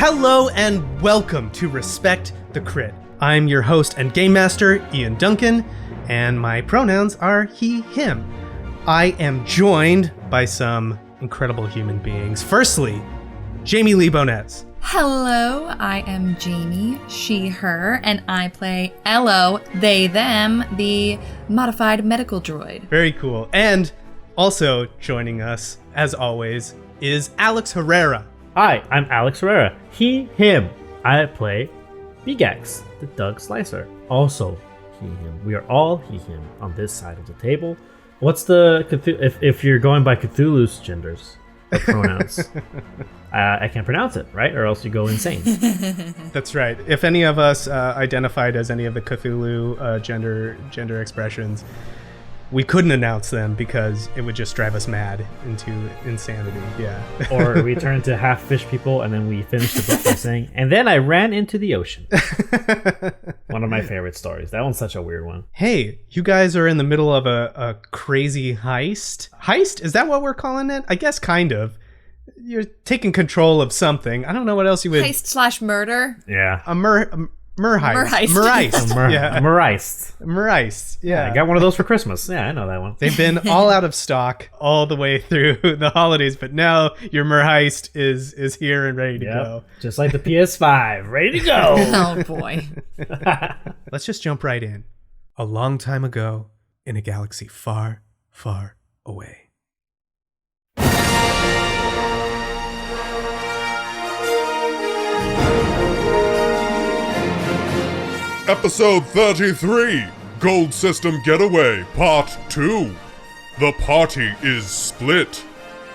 Hello and welcome to Respect the Crit. I'm your host and game master, Ian Duncan, and my pronouns are he, him. I am joined by some incredible human beings. Firstly, Jamie Lee Bonetz. Hello, I am Jamie, she, her, and I play Ello, they, them, the modified medical droid. Very cool. And also joining us, as always, is Alex Herrera. Hi, I'm Alex Herrera. He, him. I play Bigax, the Doug Slicer. Also, he, him. We are all he, him on this side of the table. What's the if you're going by Cthulhu's genders or pronouns? I can't pronounce it, right? Or else you go insane. That's right. If any of us identified as any of the Cthulhu gender expressions, we couldn't announce them because it would just drive us mad into insanity. Yeah. Or we turn to half fish people and then we finish the book by saying, and then I ran into the ocean. One of my favorite stories. That one's such a weird one. Hey, you guys are in the middle of a crazy heist. Heist? Is that what we're calling it? I guess kind of. You're taking control of something. I don't know what else you would... Heist/murder? Yeah. A Murheist. Yeah. Murheist. Yeah. I got one of those for Christmas. Yeah, I know that one. They've been all out of stock all the way through the holidays, but now your Murheist is here and ready to go. Just like the PS5, ready to go. Oh boy. Let's just jump right in. A long time ago, in a galaxy far, far away. Episode 33, Gold System Getaway, Part 2. The party is split.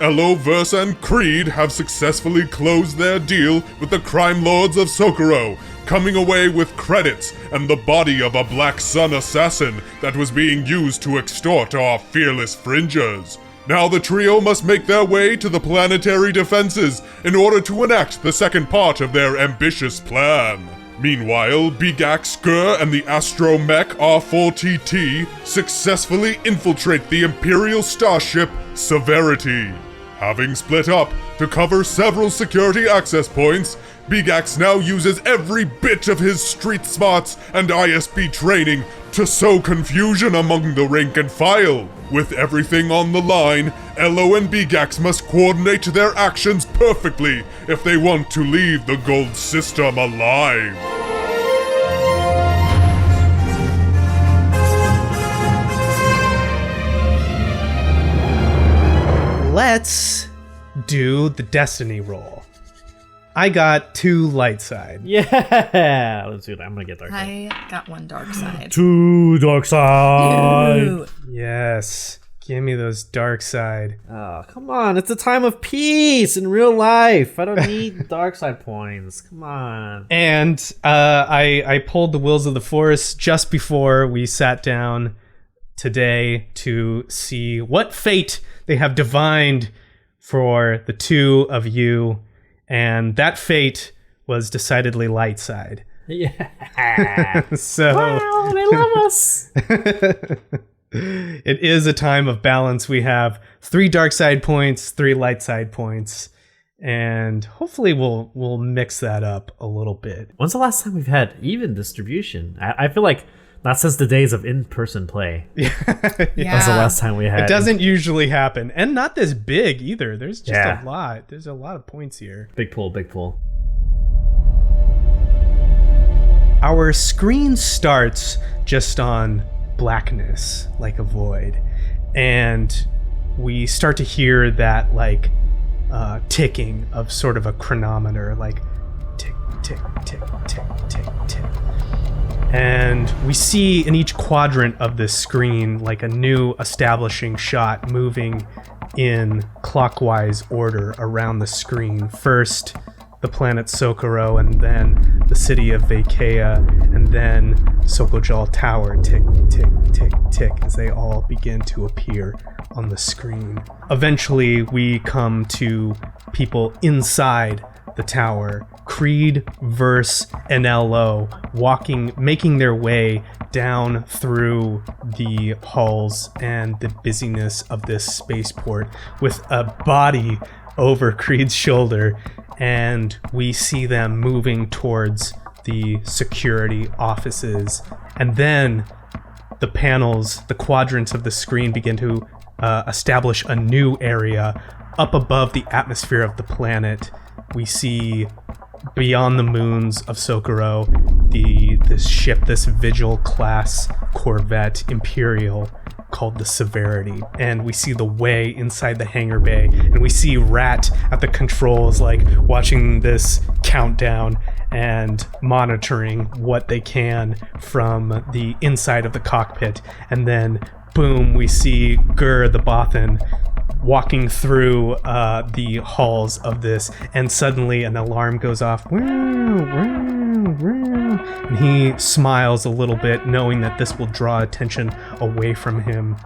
Elo, Verse, and Creed have successfully closed their deal with the crime lords of Socorro, coming away with credits and the body of a Black Sun assassin that was being used to extort our fearless fringers. Now the trio must make their way to the planetary defenses in order to enact the second part of their ambitious plan. Meanwhile, Bigax, Gur, and the Astromech R4TT successfully infiltrate the Imperial starship Severity. Having split up to cover several security access points, Bigax now uses every bit of his street smarts and ISB training to sow confusion among the rank and file. With everything on the line, Elo and Bigax must coordinate their actions perfectly if they want to leave the Gold System alive. Let's do the destiny roll. I got 2 light side. Yeah, let's do that. I'm gonna get dark side. I got 1 dark side. 2 dark side. Ew. Yes. Give me those dark side. Oh, come on. It's a time of peace in real life. I don't need dark side points. Come on. And I pulled the Wills of the Forest just before we sat down today to see what fate they have divined for the 2 of you. And that fate was decidedly light side. Yeah. So wow, they love us. It is a time of balance. We have 3 dark side points, 3 light side points, and hopefully we'll mix that up a little bit. When's the last time we've had even distribution? I feel like not since the days of in-person play. Yeah. That's the last time we had. It doesn't usually happen, and not this big either. There's just Yeah. a lot. There's a lot of points here. Big pull, big pull. Our screen starts just on blackness, like a void, and we start to hear that like ticking of sort of a chronometer, like tick, tick, tick, tick, tick, tick. And we see in each quadrant of this screen like a new establishing shot moving in clockwise order around the screen. First, the planet Socorro, and then the city of Vakea, and then Sokojal Tower, tick, tick, tick, tick, as they all begin to appear on the screen. Eventually, we come to people inside the tower. Creed, Verse, and Elo making their way down through the halls and the busyness of this spaceport with a body over Creed's shoulder and we see them moving towards the security offices. And then the panels, the quadrants of the screen begin to establish a new area up above the atmosphere of the planet. We see beyond the moons of Socorro, this ship, this Vigil class corvette Imperial called the Severity, and we see the Way inside the hangar bay, and we see Rat at the controls, like watching this countdown and monitoring what they can from the inside of the cockpit. And then boom, we see Gur the Bothan walking through the halls of this, and suddenly an alarm goes off. And he smiles a little bit, knowing that this will draw attention away from him.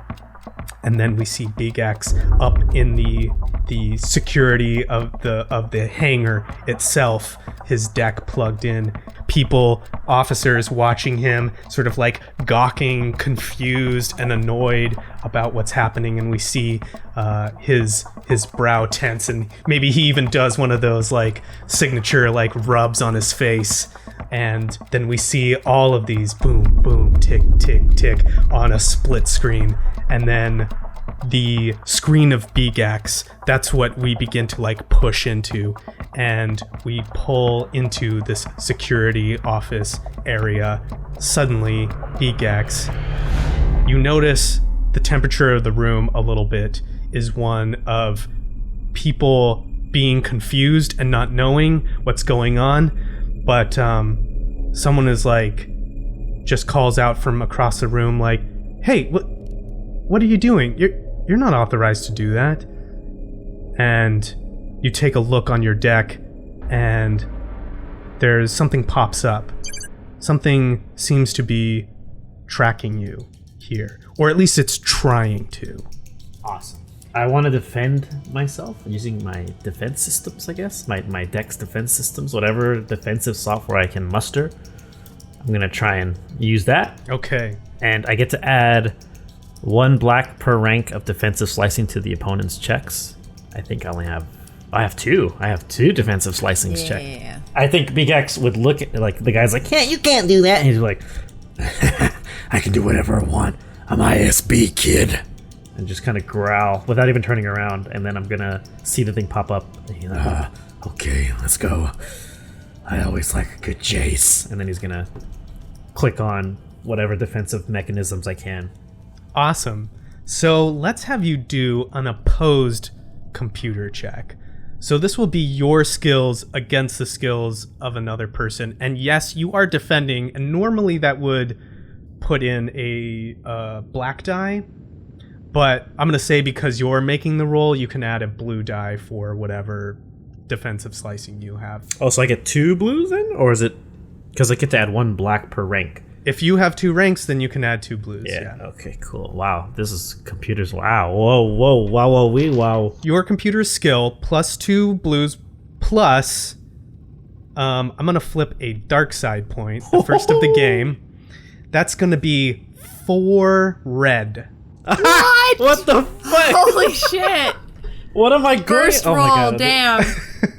And then we see Big X up in the security of the hangar itself, his deck plugged in. People, officers watching him, sort of like gawking, confused and annoyed about what's happening. And we see his brow tense, and maybe he even does one of those like signature like rubs on his face. And then we see all of these boom, boom, tick, tick, tick on a split screen. And then the screen of BGAX, that's what we begin to like push into. And we pull into this security office area. Suddenly, BGAX, you notice the temperature of the room a little bit is one of people being confused and not knowing what's going on. But someone is like, just calls out from across the room like, "Hey, what are you doing? You're not authorized to do that." And you take a look on your deck, and there's something pops up. Something seems to be tracking you here, or at least it's trying to. Awesome. I want to defend myself using my defense systems, I guess. My deck's defense systems, whatever defensive software I can muster. I'm going to try and use that. Okay. And I get to add 1 black per rank of defensive slicing to the opponent's checks. I think I have 2. I have 2 defensive slicing checks. Yeah. I think Big X would look at, like, the guy's like, you can't do that. And he's like, I can do whatever I want. I'm ISB, kid. And just kind of growl without even turning around. And then I'm going to see the thing pop up. And he's like, okay, let's go. I always like a good chase. And then he's going to click on whatever defensive mechanisms I can. Awesome. So let's have you do an opposed computer check. So this will be your skills against the skills of another person. And yes, you are defending, and normally that would put in a black die. But I'm going to say because you're making the roll, you can add a blue die for whatever defensive slicing you have. Oh, so I get 2 blues then? Or is it... Because I get to add 1 black per rank. If you have 2 ranks, then you can add 2 blues. Yeah. Okay, cool. Wow. This is computers. Wow. Whoa. Wow. Your computer's skill plus 2 blues plus... I'm going to flip a dark side point, the first of the game. That's going to be 4 red. What? What the fuck? Holy shit! What am I going? First roll, Oh my God. damn.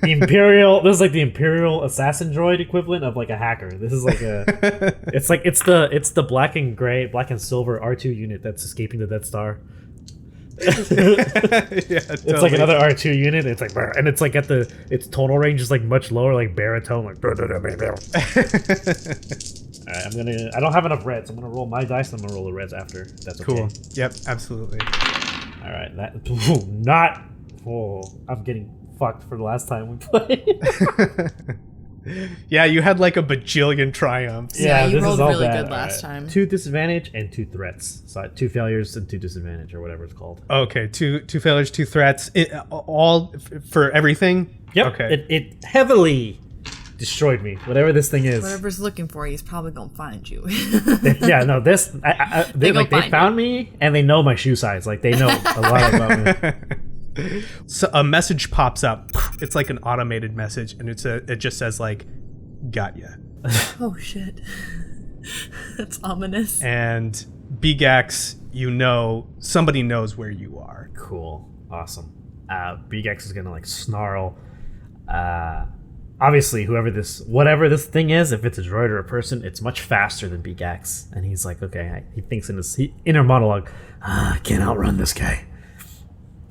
The Imperial. This is like the Imperial assassin droid equivalent of like a hacker. This is like a. it's the black and gray, black and silver R2 unit that's escaping the Death Star. Yeah, It's like another R2 unit. It's like, and it's like its tonal range is like much lower, like baritone, like. Alright, I don't have enough reds. I'm gonna roll my dice and I'm gonna roll the reds after. That's okay. Cool. Yep, absolutely. Alright, I'm getting fucked for the last time we played. Yeah, you had like a bajillion triumphs. Yeah, you this rolled is all really bad. good last time. 2 disadvantage and 2 threats. So I had 2 failures and 2 disadvantage, or whatever it's called. Okay, two failures, 2 threats. All for everything? Yep. Okay. It heavily destroyed me. Whatever this thing is. Whatever's looking for you is probably gonna find you. Yeah, no, this they found me and they know my shoe size. Like they know a lot about me. So a message pops up. It's like an automated message, and it just says like, "Got ya." Oh shit. That's ominous. And BGAX, you know, somebody knows where you are. Cool. Awesome. BGX is gonna like snarl. obviously, whatever this thing is, if it's a droid or a person, it's much faster than Bigax. And he's like, okay, he thinks in his inner monologue, I can't outrun this guy.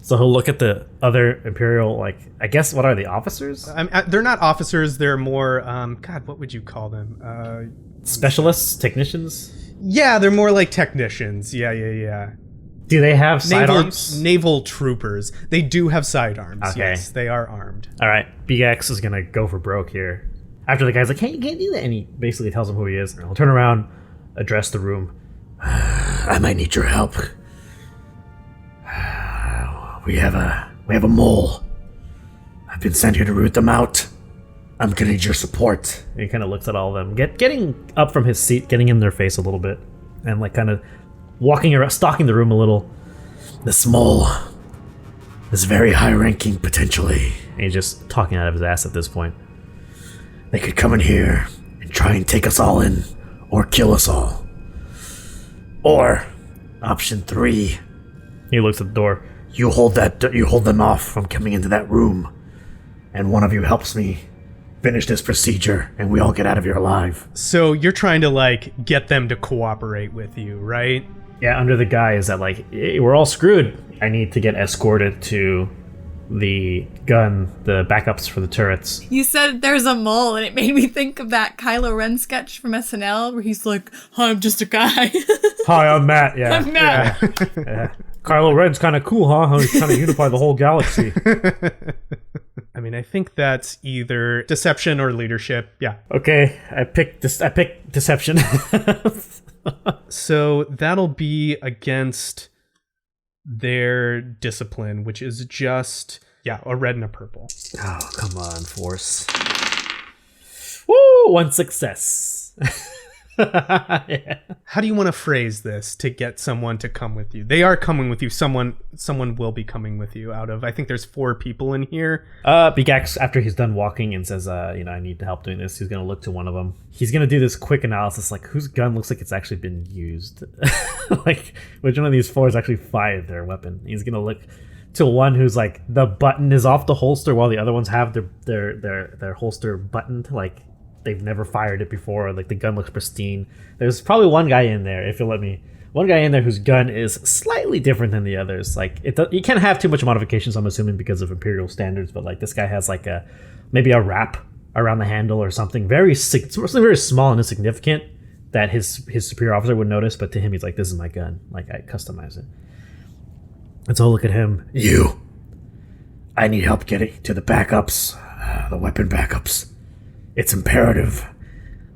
So he'll look at the other Imperial, like, I guess, what are the officers? They're not officers. They're more, God, what would you call them? Specialists? Technicians? Yeah, they're more like technicians. Yeah. Do they have sidearms? Naval troopers. They do have sidearms. Okay. Yes, they are armed. All right, Bigax is going to go for broke here. After the guy's like, hey, you can't do that. And he basically tells him who he is. And he'll turn around, address the room. I might need your help. We have a mole. I've been sent here to root them out. I'm gonna need your support. And he kind of looks at all of them, getting up from his seat, getting in their face a little bit, and like kind of walking around, stalking the room a little. This mole is very high-ranking potentially. And he's just talking out of his ass at this point. They could come in here and try and take us all in, or kill us all. Or option 3. He looks at the door. You hold them off from coming into that room, and one of you helps me finish this procedure, and we all get out of here alive. So you're trying to like get them to cooperate with you, right? Yeah, under the guise that like, hey, we're all screwed. I need to get escorted to the backups for the turrets. You said there's a mole, and it made me think of that Kylo Ren sketch from SNL where he's like, I'm just a guy. Hi, I'm Matt. Yeah. I'm Matt. Yeah. Kylo Ren's kind of cool, huh? He's trying to unify the whole galaxy. I mean, I think that's either deception or leadership. Yeah. Okay, I picked deception. So that'll be against their discipline, which is just, a red and a purple. Oh, come on, Force. Woo! 1 success. Yeah. How do you want to phrase this to get someone to come with you? They are coming with you. Someone will be coming with you out of, I think there's 4 people in here. Bigax, after he's done walking and says, I need help doing this, he's going to look to one of them. He's going to do this quick analysis, like, whose gun looks like it's actually been used? Like, which one of these 4 has actually fired their weapon? He's going to look to one who's like, the button is off the holster while the other ones have their holster buttoned, like, they've never fired it before, like the gun looks pristine. There's probably one guy in there, if you'll let me, one guy in there whose gun is slightly different than the others. Like, you can't have too much modifications, I'm assuming, because of Imperial standards, but like this guy has like maybe a wrap around the handle or something very small and insignificant that his superior officer would notice, but to him he's like, this is my gun, like I customize it. And so look at him. I need help getting to the backups, the weapon backups. It's imperative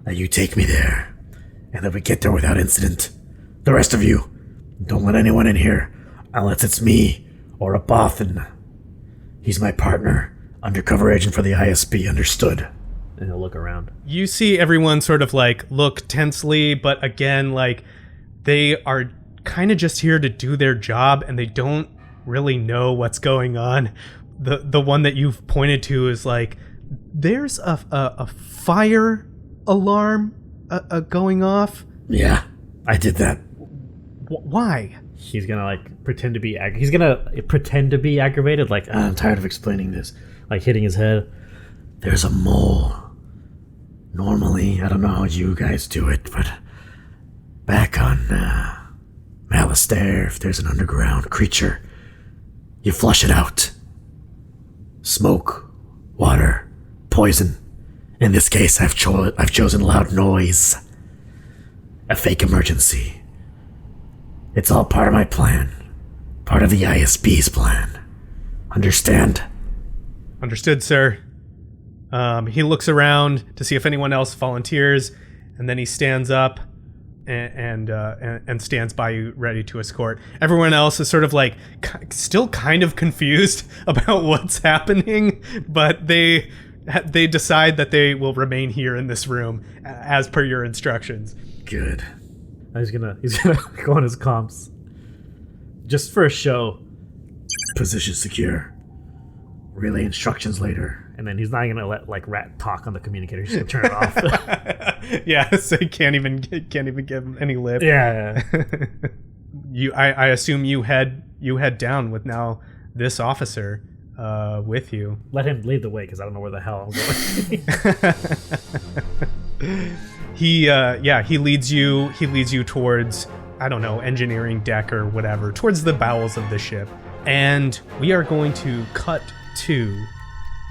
that you take me there, and that we get there without incident. The rest of you, don't let anyone in here, unless it's me or a Bothan. He's my partner, undercover agent for the ISB, understood? And he'll look around. You see everyone sort of like look tensely, but again, like they are kind of just here to do their job, and they don't really know what's going on. The one that you've pointed to is like, there's a fire alarm going off. Yeah, I did that. Why? He's gonna like pretend to be aggravated. Like, I'm tired of explaining this. Like hitting his head. There's a mole. Normally, I don't know how you guys do it, but back on Malastare, if there's an underground creature, you flush it out. Smoke, water, poison. In this case, I've chosen loud noise. A fake emergency. It's all part of my plan. Part of the ISB's plan. Understand? Understood, sir. He looks around to see if anyone else volunteers, and then he stands up and stands by you, ready to escort. Everyone else is sort of like still kind of confused about what's happening, but they decide that they will remain here in this room as per your instructions. Good. He's gonna go on his comps just for a show. Position secure. Relay instructions later. And then he's not gonna let like Rat talk on the communicator. He's just gonna turn it off. Yeah, so he can't even give him any lip. Yeah. I assume you head down with now this officer. with you. Let him lead the way because I don't know where the hell I'm going. He leads you towards, I don't know, engineering deck or whatever, towards the bowels of the ship. And we are going to cut to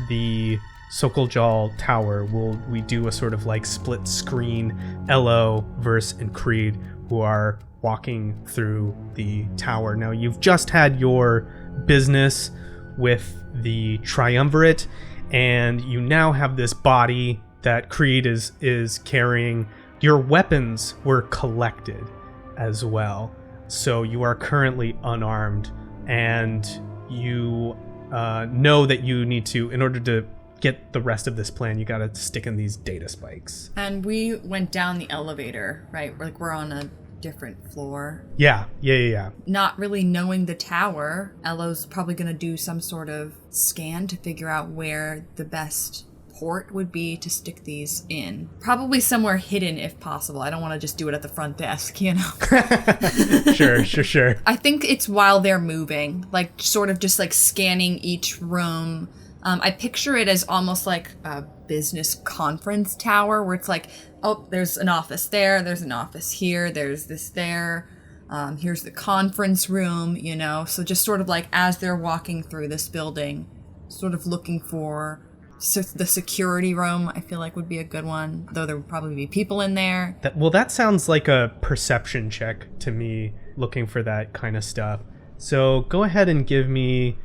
the Sokoljaw Tower. We do a sort of like split screen, Elo, Verse, and Creed, who are walking through the tower. Now, you've just had your business with the Triumvirate, and you now have this body that Creed is carrying. Your weapons were collected as well, so you are currently unarmed, and you know that you need to, in order to get the rest of this plan, you gotta stick in these data spikes. And we went down the elevator, right? Like we're on a different floor. Yeah. Not really knowing the tower, Elo's probably gonna do some sort of scan to figure out where the best port would be to stick these in. Probably somewhere hidden if possible. I don't want to just do it at the front desk, you know? Sure. I think it's while they're moving, like sort of just like scanning each room. I picture it as almost like a business conference tower where it's like, oh, there's an office there, there's an office here, there's this there, here's the conference room, you know? So just sort of like as they're walking through this building, sort of looking for the security room, I feel like would be a good one, though there would probably be people in there. That sounds like a perception check to me, looking for that kind of stuff. So go ahead and give me,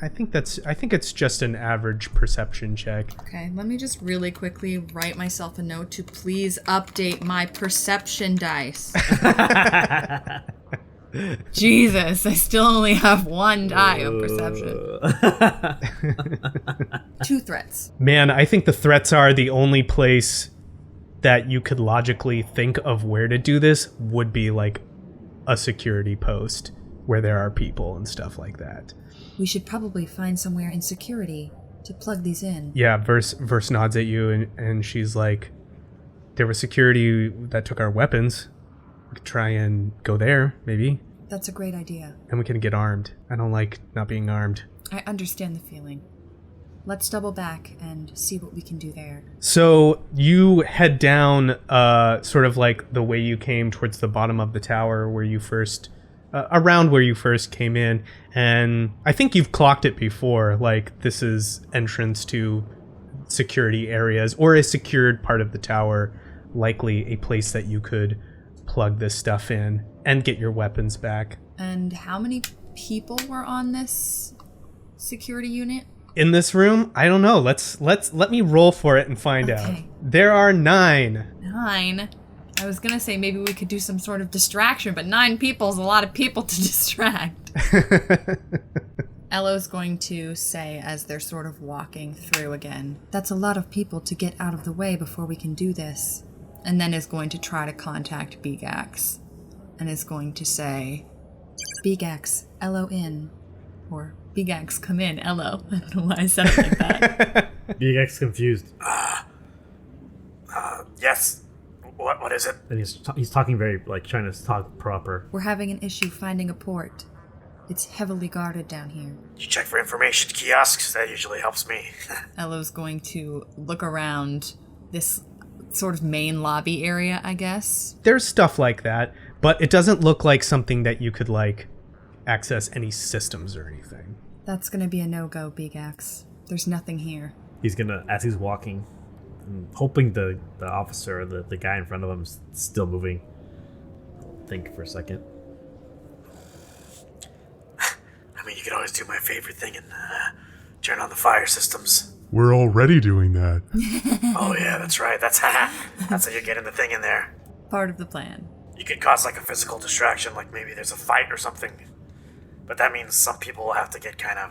I think it's just an average perception check. Okay, let me just really quickly write myself a note to please update my perception dice. Jesus, I still only have one die of perception. 2 threats. Man, I think the threats are the only place that you could logically think of where to do this would be like a security post where there are people and stuff like that. We should probably find somewhere in security to plug these in. Yeah, Verse nods at you and she's like, there was security that took our weapons. We could try and go there, maybe. That's a great idea. And we can get armed. I don't like not being armed. I understand the feeling. Let's double back and see what we can do there. So you head down sort of like the way you came towards the bottom of the tower where you first... around where you first came in. And I think you've clocked it before. Like, this is entrance to security areas or a secured part of the tower. Likely a place that you could plug this stuff in and get your weapons back. And how many people were on this security unit? In this room? I don't know. Let me roll for it and find out. There are 9. 9? I was gonna say maybe we could do some sort of distraction, but 9 people is a lot of people to distract. Elo's going to say as they're sort of walking through again, that's a lot of people to get out of the way before we can do this. And then is going to try to contact Bigax. And is going to say, Bigax, Elo in. Or Bigax, come in, Elo. I don't know why I said it like that. Bigax confused. Yes. What is it? And he's talking very, like, trying to talk proper. We're having an issue finding a port. It's heavily guarded down here. You check for information kiosks. That usually helps me. Elo's going to look around this sort of main lobby area, I guess. There's stuff like that, but it doesn't look like something that you could, like, access any systems or anything. That's gonna be a no-go, Bigax. There's nothing here. He's gonna, as he's walking, hoping the officer, the guy in front of him is still moving. Think for a second. I mean, you could always do my favorite thing and turn on the fire systems. We're already doing that. Oh yeah, that's right. That's how you're getting the thing in there. Part of the plan. You could cause like a physical distraction, like maybe there's a fight or something. But that means some people will have to get kind of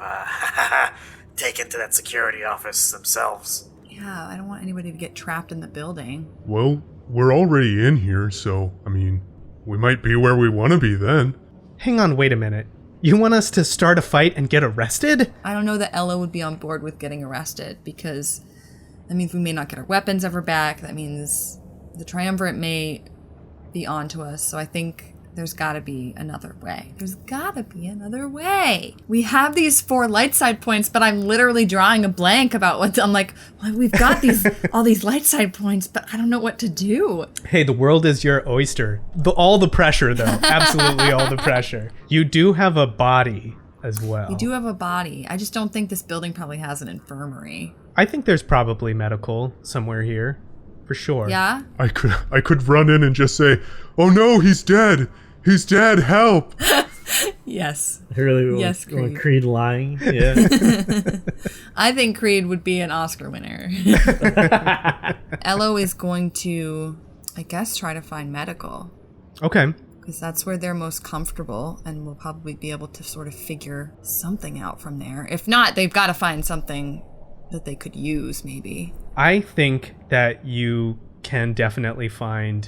taken to that security office themselves. Yeah, I don't want anybody to get trapped in the building. Well, we're already in here, so, I mean, we might be where we want to be then. Hang on, wait a minute. You want us to start a fight and get arrested? I don't know that Ella would be on board with getting arrested, because that means we may not get our weapons ever back. That means the Triumvirate may be onto us. So I think There's gotta be another way. There's gotta be another way. We have these 4 light side points, but I'm literally drawing a blank about what I'm like, well, we've got all these light side points, but I don't know what to do. Hey, the world is your oyster. All the pressure, though. Absolutely all the pressure. You do have a body as well. We do have a body. I just don't think this building probably has an infirmary. I think there's probably medical somewhere here. For sure. Yeah? I could run in and just say, "Oh no, he's dead! He's dead! Help!" Yes. I really Yes, want Creed. Creed lying. Yeah. I think Creed would be an Oscar winner. Ello is going to, I guess, try to find medical. Okay. Because that's where they're most comfortable, and we'll probably be able to sort of figure something out from there. If not, they've got to find something that they could use, maybe. I think that you can definitely find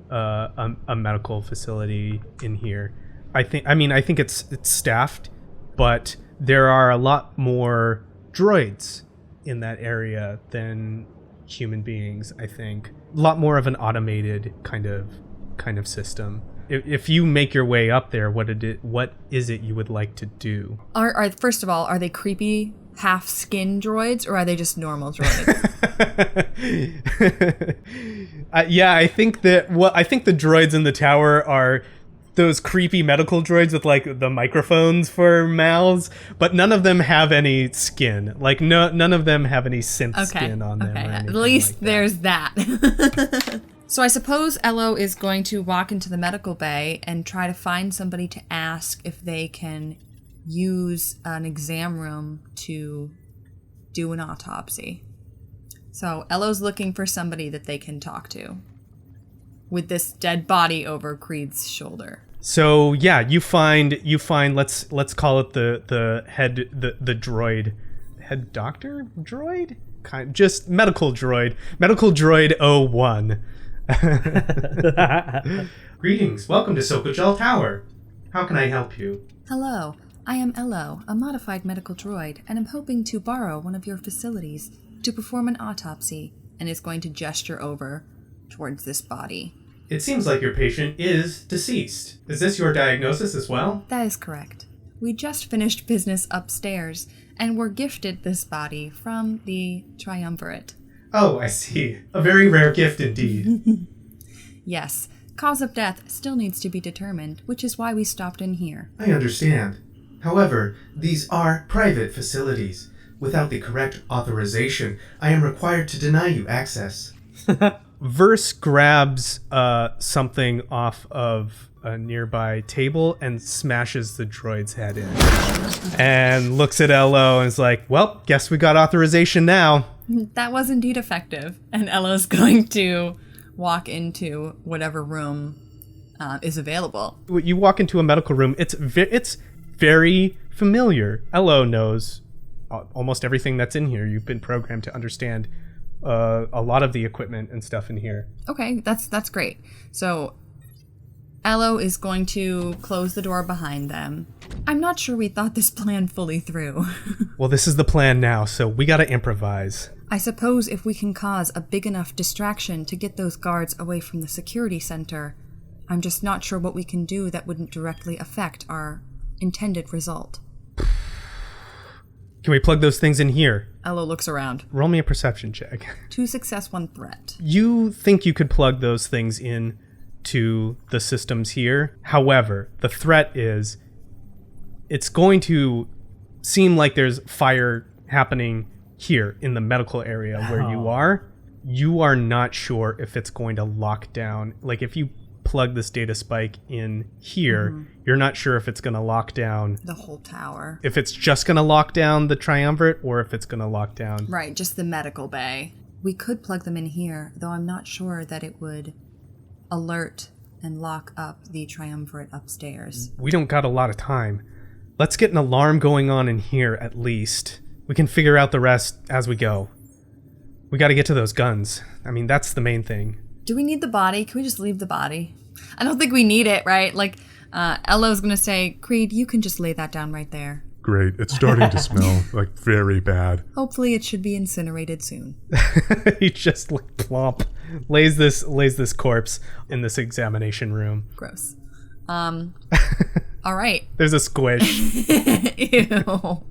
a medical facility in here. I think it's staffed, but there are a lot more droids in that area than human beings. I think a lot more of an automated kind of system. If you make your way up there, what is it you would like to do? Are first of all, are they creepy half skin droids, or are they just normal droids? I think the droids in the tower are those creepy medical droids with like the microphones for mouths, but none of them have any skin. Like none of them have any synth skin on them. Okay, or at anything least like that. there's that. So I suppose Ello is going to walk into the medical bay and try to find somebody to ask if they can use an exam room to do an autopsy. So Ello's looking for somebody that they can talk to with this dead body over Creed's shoulder. So yeah, you find let's call it the droid, head doctor droid, just medical droid 01. Greetings, welcome to Sokojal Tower. How can I help you? Hello, I am Ello, a modified medical droid, and I'm hoping to borrow one of your facilities to perform an autopsy, and is going to gesture over towards this body. It seems like your patient is deceased. Is this your diagnosis as well? That is correct. We just finished business upstairs, and were gifted this body from the Triumvirate. Oh, I see. A very rare gift indeed. Yes, cause of death still needs to be determined, which is why we stopped in here. I understand. However, these are private facilities. Without the correct authorization, I am required to deny you access. Verse grabs something off of a nearby table and smashes the droid's head in. And looks at Ello and is like, well, guess we got authorization now. That was indeed effective, and Ello's going to walk into whatever room is available. You walk into a medical room, it's very familiar. Ello knows almost everything that's in here. You've been programmed to understand a lot of the equipment and stuff in here. Okay, that's great. So Ello is going to close the door behind them. I'm not sure we thought this plan fully through. Well, this is the plan now, so we gotta improvise. I suppose if we can cause a big enough distraction to get those guards away from the security center, I'm just not sure what we can do that wouldn't directly affect our intended result. Can we plug those things in here? Ello looks around. Roll me a perception check. 2 success, 1 threat. You think you could plug those things in to the systems here. However, the threat is it's going to seem like there's fire happening here in the medical area where you are. You are not sure if it's going to lock down. Like if you plug this data spike in here, you're not sure if it's going to lock down The whole tower. if it's just going to lock down the triumvirate or if it's going to lock down. Right, just the medical bay. We could plug them in here, though I'm not sure that it would alert and lock up the triumvirate upstairs. We don't got a lot of time. Let's get an alarm going on in here at least. We can figure out the rest as we go. We got to get to those guns. I mean, that's the main thing. Do we need the body? Can we just leave the body? I don't think we need it, right? Like, Ello's gonna say, Creed, you can just lay that down right there. Great, it's starting to smell like very bad. Hopefully it should be incinerated soon. He just like plomp lays this corpse in this examination room. Gross. All right. There's a squish. Ew.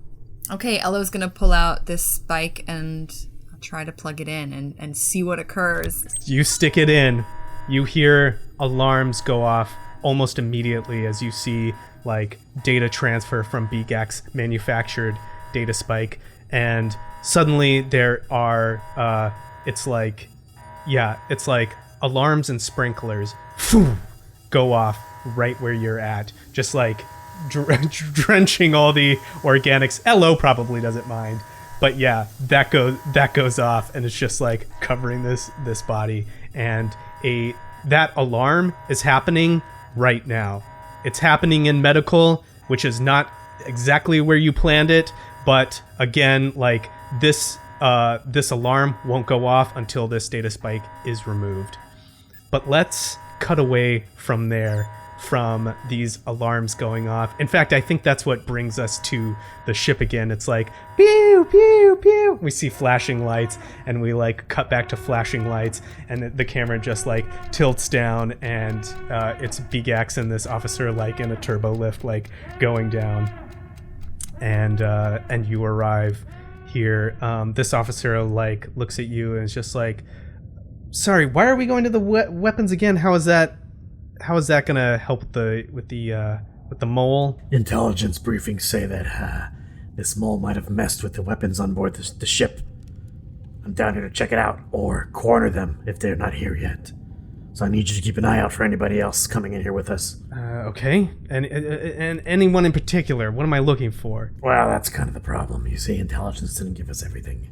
Okay, Elo's gonna pull out this spike and try to plug it in and see what occurs. You stick it in. You hear alarms go off almost immediately as you see like data transfer from BGAC's manufactured data spike, and suddenly there are it's like alarms and sprinklers go off right where you're at, just like drenching all the organics. Elo probably doesn't mind, but yeah, that goes off, and it's just like covering this body. And that alarm is happening right now. It's happening in medical, which is not exactly where you planned it, but again, like this alarm won't go off until this data spike is removed. But let's cut away from there, from these alarms going off. In fact, I think that's what brings us to the ship again. It's like, pew, pew, pew. We see flashing lights, and we like cut back to flashing lights, and the camera just like tilts down, and it's BGAX and this officer like in a turbo lift like going down. And you arrive here. This officer like looks at you and is just like, sorry, why are we going to the weapons again? How is that gonna help with the mole? Intelligence briefings say that this mole might have messed with the weapons on board the ship. I'm down here to check it out, or corner them if they're not here yet. So I need you to keep an eye out for anybody else coming in here with us. Okay. And anyone in particular? What am I looking for? Well, that's kind of the problem. You see, intelligence didn't give us everything.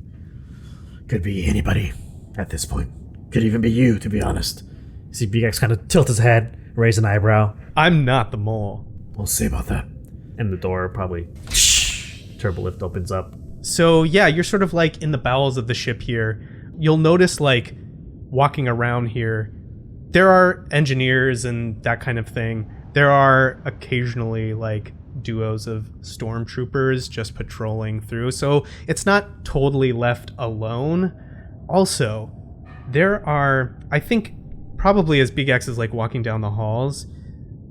Could be anybody at this point. Could even be you, to be honest. You see BX kind of tilt his head, raise an eyebrow. I'm not the mole. We'll see about that. And the door probably turbo lift opens up. So yeah, you're sort of like in the bowels of the ship here. You'll notice like walking around here, there are engineers and that kind of thing. There are occasionally like duos of stormtroopers just patrolling through. So it's not totally left alone. Also, there are, I think probably as BGX is like walking down the halls,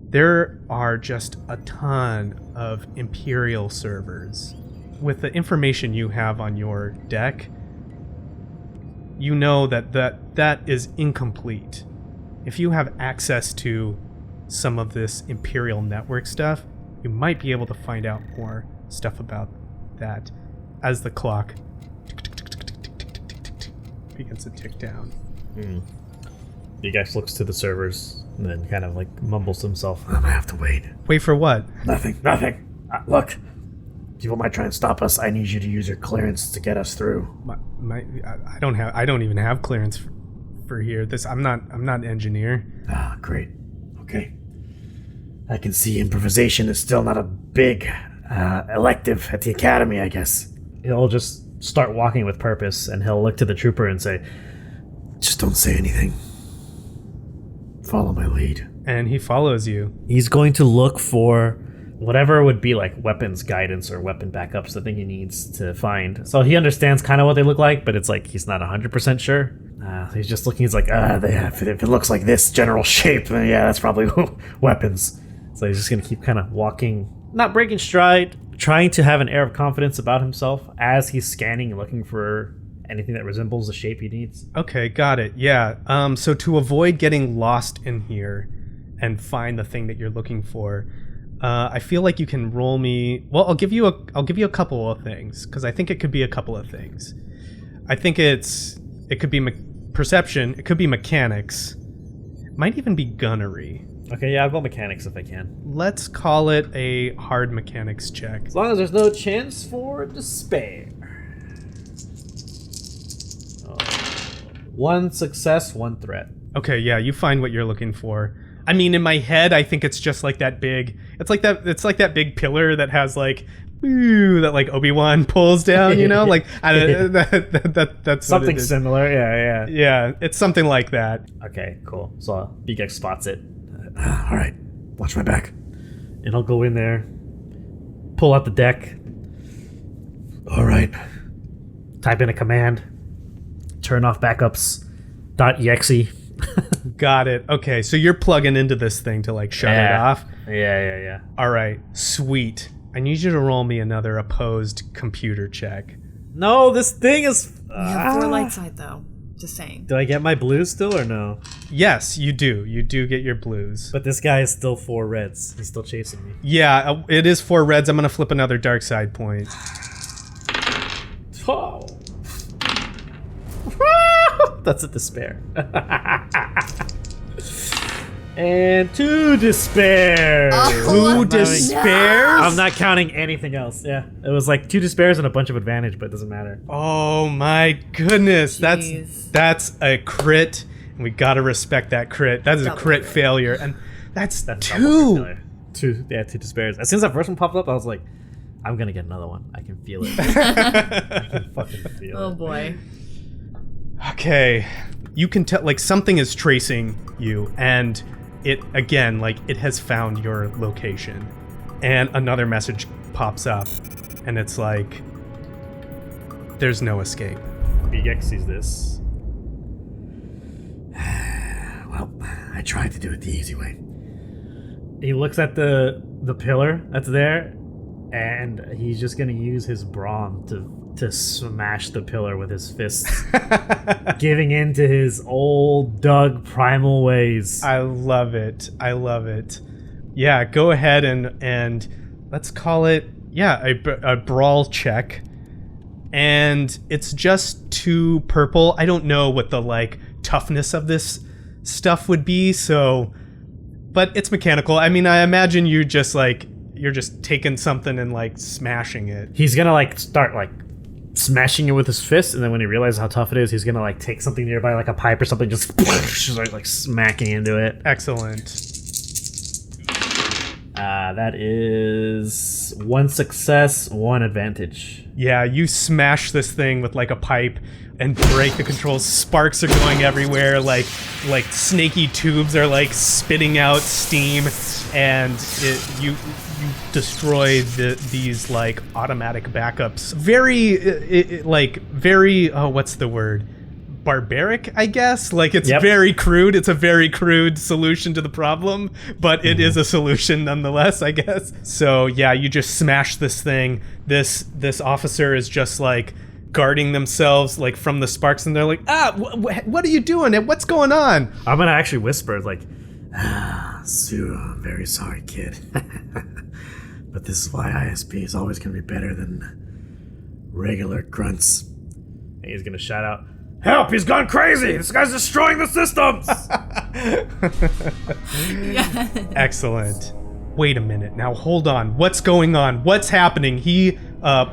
there are just a ton of Imperial servers. With the information you have on your deck, you know that is incomplete. If you have access to some of this Imperial network stuff, you might be able to find out more stuff about that as the clock begins to tick down. BX looks to the servers and then kind of like mumbles to himself. I'm gonna have to wait. Wait for what? Nothing. Look, people might try and stop us. I need you to use your clearance to get us through. I don't even have clearance for here. I'm not an engineer. Ah, great. Okay. I can see improvisation is still not a big elective at the academy, I guess. He'll just start walking with purpose, and he'll look to the trooper and say, just don't say anything. Follow my lead. And he follows you. He's going to look for whatever would be like weapons guidance or weapon backups, the thing he needs to find. So he understands kind of what they look like, but it's like he's not 100% sure. He's just looking, he's like, if it looks like this general shape, then yeah, that's probably weapons. So he's just going to keep kind of walking, not breaking stride, trying to have an air of confidence about himself as he's scanning and looking for anything that resembles the shape he needs. Okay, got it. Yeah. So to avoid getting lost in here and find the thing that you're looking for, I feel like you can roll me. Well, I'll give you a couple of things, because I think it could be a couple of things. I think it could be perception. It could be mechanics. Might even be gunnery. Okay, yeah, I'll go mechanics if I can. Let's call it a hard mechanics check. As long as there's no chance for despair. One success, one threat. Okay, yeah, you find what you're looking for. I mean, in my head, I think it's just like that big. It's like that big pillar that has like, that like Obi-Wan pulls down. You know, like that's something similar. Yeah. Yeah, it's something like that. Okay, cool. So BGX spots it. All right, watch my back. And I'll go in there, pull out the deck. All right. Type in a command. Turn off backups. .exe. Got it. Okay, so you're plugging into this thing to like shut it off. Yeah. All right, sweet. I need you to roll me another opposed computer check. No, this thing is. We have 4 light side though. Just saying. Do I get my blues still or no? Yes, you do. You do get your blues. But this guy is still 4 reds. He's still chasing me. Yeah, it is 4 reds. I'm gonna flip another dark side point. Oh. That's a despair. And 2 despair. Oh, 2 despairs? I'm not counting anything else. Yeah, it was like 2 despairs and a bunch of advantage, but it doesn't matter. Oh my goodness, Jeez. that's a crit, and we gotta respect that crit. That is Double a crit crit. failure, and that's Double 2. failure. 2 despairs. As soon as that first one popped up, I was like, I'm gonna get another one. I can feel it. I can fucking feel Oh it. boy. Okay, you can tell like something is tracing you, and it again like it has found your location, and another message pops up, and it's like there's no escape. Big X sees this. Well, I tried to do it the easy way. He looks at the pillar that's there, and he's just gonna use his brawn to smash the pillar with his fists, giving in to his old Doug primal ways. I love it. I love it. Yeah, go ahead and let's call it a brawl check. And it's just 2 purple. I don't know what the like toughness of this stuff would be, so but it's mechanical. I mean, I imagine you're just taking something and like smashing it. He's gonna like start like smashing it with his fist, and then when he realizes how tough it is, he's gonna like take something nearby, like a pipe or something, just like smacking into it. Excellent. That is 1 success, 1 advantage. Yeah, you smash this thing with like a pipe and break the controls. Sparks are going everywhere, like snaky tubes are like spitting out steam, and you destroy these like automatic backups. Very what's the word? Barbaric, I guess. Like it's very crude. It's a very crude solution to the problem, but it is a solution nonetheless, I guess. So yeah, you just smash this thing. This officer is just like guarding themselves like from the sparks, and they're like, what are you doing? What's going on? I'm gonna actually whisper like, Sue, I'm very sorry, kid. But this is why ISP is always going to be better than regular grunts. and he's gonna shout out, "Help! He's gone crazy! This guy's destroying the systems!" Excellent. Wait a minute. Now hold on. What's going on? What's happening? He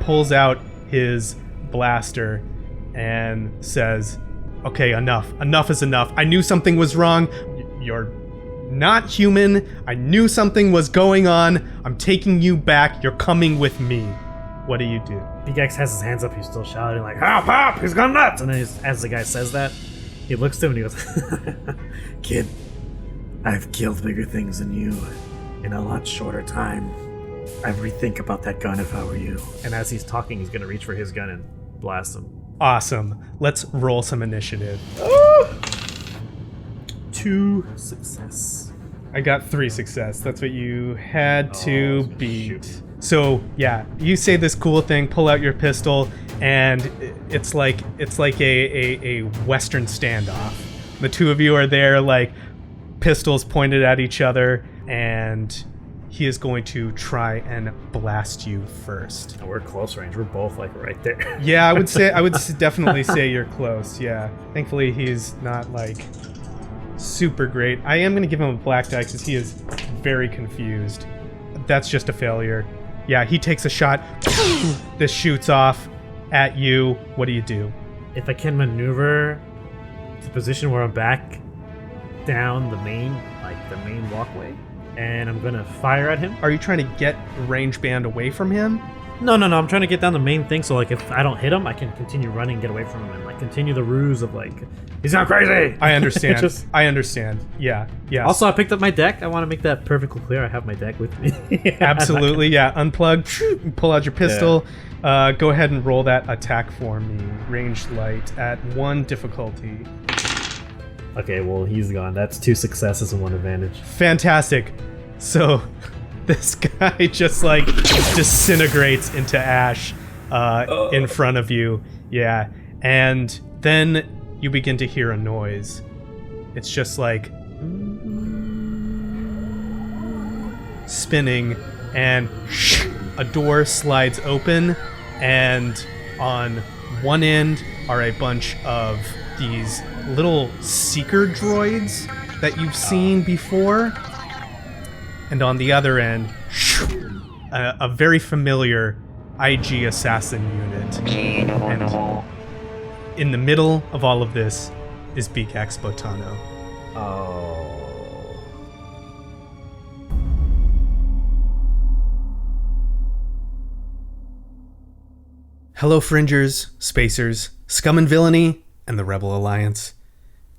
pulls out his blaster and says, "Okay, enough. Enough is enough. I knew something was wrong. You're not human. I knew something was going on. I'm taking you back. You're coming with me." What do you do? Big X has his hands up. He's still shouting like, "Help! Help! He's gone nuts!" And then as the guy says that, he looks to him and he goes, Kid, I've killed bigger things than you in a lot shorter time. I'd rethink about that gun if I were you. and as he's talking, he's gonna reach for his gun and blast him. Awesome. Let's roll some initiative. 2 success. I got 3 success. That's what you had to so beat. shoot. So yeah, you say this cool thing, pull out your pistol, and it's like a Western standoff. The two of you are there, like pistols pointed at each other, and he is going to try and blast you first. And we're close range. We're both like right there. Yeah, I would definitely say you're close. Yeah, thankfully he's not like super great. I am going to give him a black die because he is very confused. That's just a failure. Yeah, he takes a shot. This shoots off at you. What do you do? If I can maneuver to the position where I'm back down the main walkway, and I'm gonna fire at him. Are you trying to get range band away from him? No, I'm trying to get down the main thing, so like if I don't hit him, I can continue running and get away from him and like continue the ruse of like, he's not crazy! I understand. Just- I understand. Yeah. Also, I picked up my deck. I want to make that perfectly clear. I have my deck with me. Absolutely. Yeah. Unplug. Pull out your pistol. Go ahead and roll that attack for me. Ranged light at 1 difficulty. Okay, well, he's gone. That's 2 successes and 1 advantage. Fantastic. So this guy just like disintegrates into ash in front of you. Yeah. And then you begin to hear a noise. It's just like spinning, and a door slides open, and on one end are a bunch of these little seeker droids that you've seen before, and on the other end a very familiar IG assassin unit. And in the middle of all of this is Bikax Botano. Oh. Hello, Fringers, Spacers, Scum and Villainy, and the Rebel Alliance.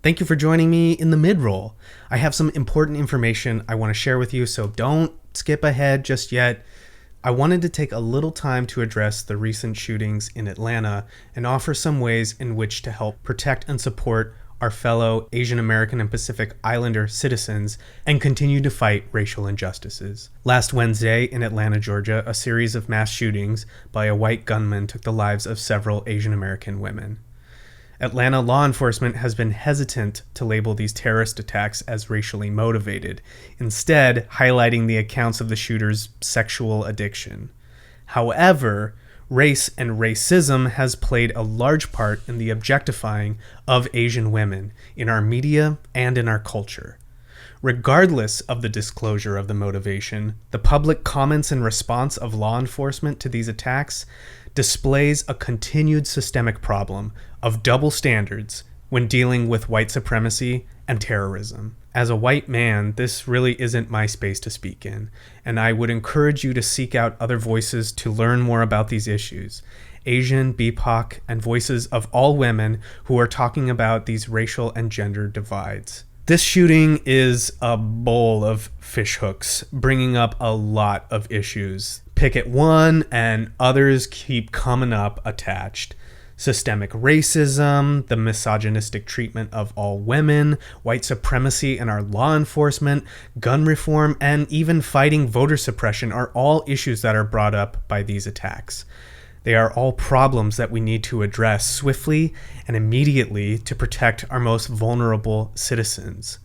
Thank you for joining me in the mid-roll. I have some important information I want to share with you, so don't skip ahead just yet. I wanted to take a little time to address the recent shootings in Atlanta and offer some ways in which to help protect and support our fellow Asian American and Pacific Islander citizens and continue to fight racial injustices. Last Wednesday in Atlanta, Georgia, a series of mass shootings by a white gunman took the lives of several Asian American women. Atlanta law enforcement has been hesitant to label these terrorist attacks as racially motivated, instead highlighting the accounts of the shooters' sexual addiction. However, race and racism has played a large part in the objectifying of Asian women in our media and in our culture. Regardless of the disclosure of the motivation, the public comments and response of law enforcement to these attacks displays a continued systemic problem of double standards when dealing with white supremacy and terrorism. As a white man, this really isn't my space to speak in, and I would encourage you to seek out other voices to learn more about these issues. Asian, BIPOC, and voices of all women who are talking about these racial and gender divides. This shooting is a bowl of fishhooks, bringing up a lot of issues. Picket one, and others keep coming up attached. Systemic racism, the misogynistic treatment of all women, white supremacy in our law enforcement, gun reform, and even fighting voter suppression are all issues that are brought up by these attacks. They are all problems that we need to address swiftly and immediately to protect our most vulnerable citizens.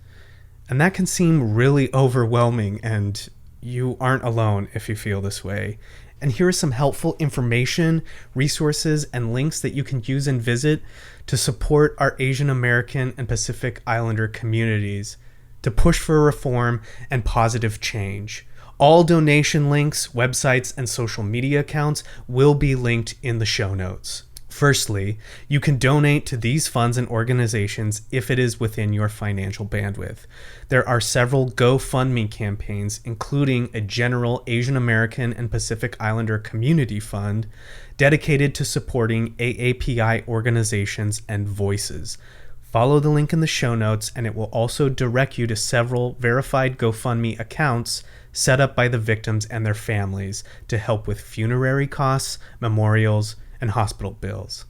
And that can seem really overwhelming, and you aren't alone if you feel this way. And here is some helpful information, resources, and links that you can use and visit to support our Asian American and Pacific Islander communities to push for reform and positive change. All donation links, websites, and social media accounts will be linked in the show notes. Firstly, you can donate to these funds and organizations if it is within your financial bandwidth. There are several GoFundMe campaigns, including a general Asian American and Pacific Islander community fund dedicated to supporting AAPI organizations and voices. Follow the link in the show notes, and it will also direct you to several verified GoFundMe accounts set up by the victims and their families to help with funerary costs, memorials, and hospital bills.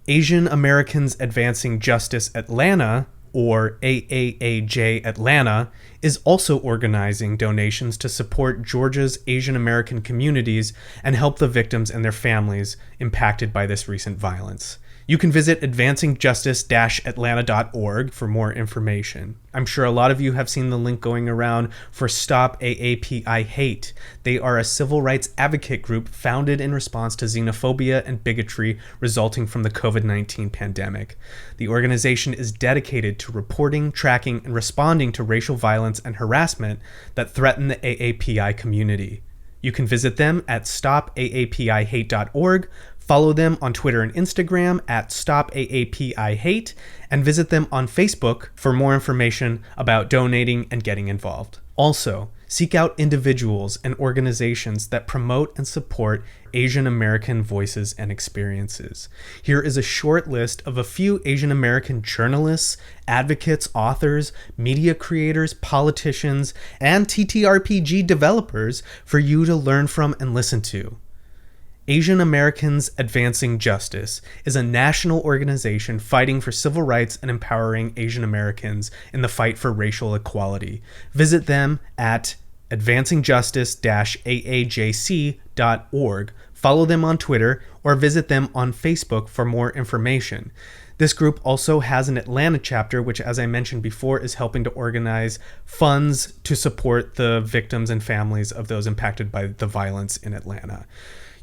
Asian Americans Advancing Justice Atlanta, or AAAJ Atlanta, is also organizing donations to support Georgia's Asian American communities and help the victims and their families impacted by this recent violence. You can visit advancingjustice-atlanta.org for more information. I'm sure a lot of you have seen the link going around for Stop AAPI Hate. They are a civil rights advocate group founded in response to xenophobia and bigotry resulting from the COVID-19 pandemic. The organization is dedicated to reporting, tracking, and responding to racial violence and harassment that threaten the AAPI community. You can visit them at stopaapihate.org, follow them on Twitter and Instagram at stopaapihate, and visit them on Facebook for more information about donating and getting involved. Also, seek out individuals and organizations that promote and support Asian American voices and experiences. Here is a short list of a few Asian American journalists, advocates, authors, media creators, politicians, and TTRPG developers for you to learn from and listen to. Asian Americans Advancing Justice is a national organization fighting for civil rights and empowering Asian Americans in the fight for racial equality. Visit them at advancingjustice-aajc.org. Follow them on Twitter or visit them on Facebook for more information. This group also has an Atlanta chapter, which, as I mentioned before, is helping to organize funds to support the victims and families of those impacted by the violence in Atlanta.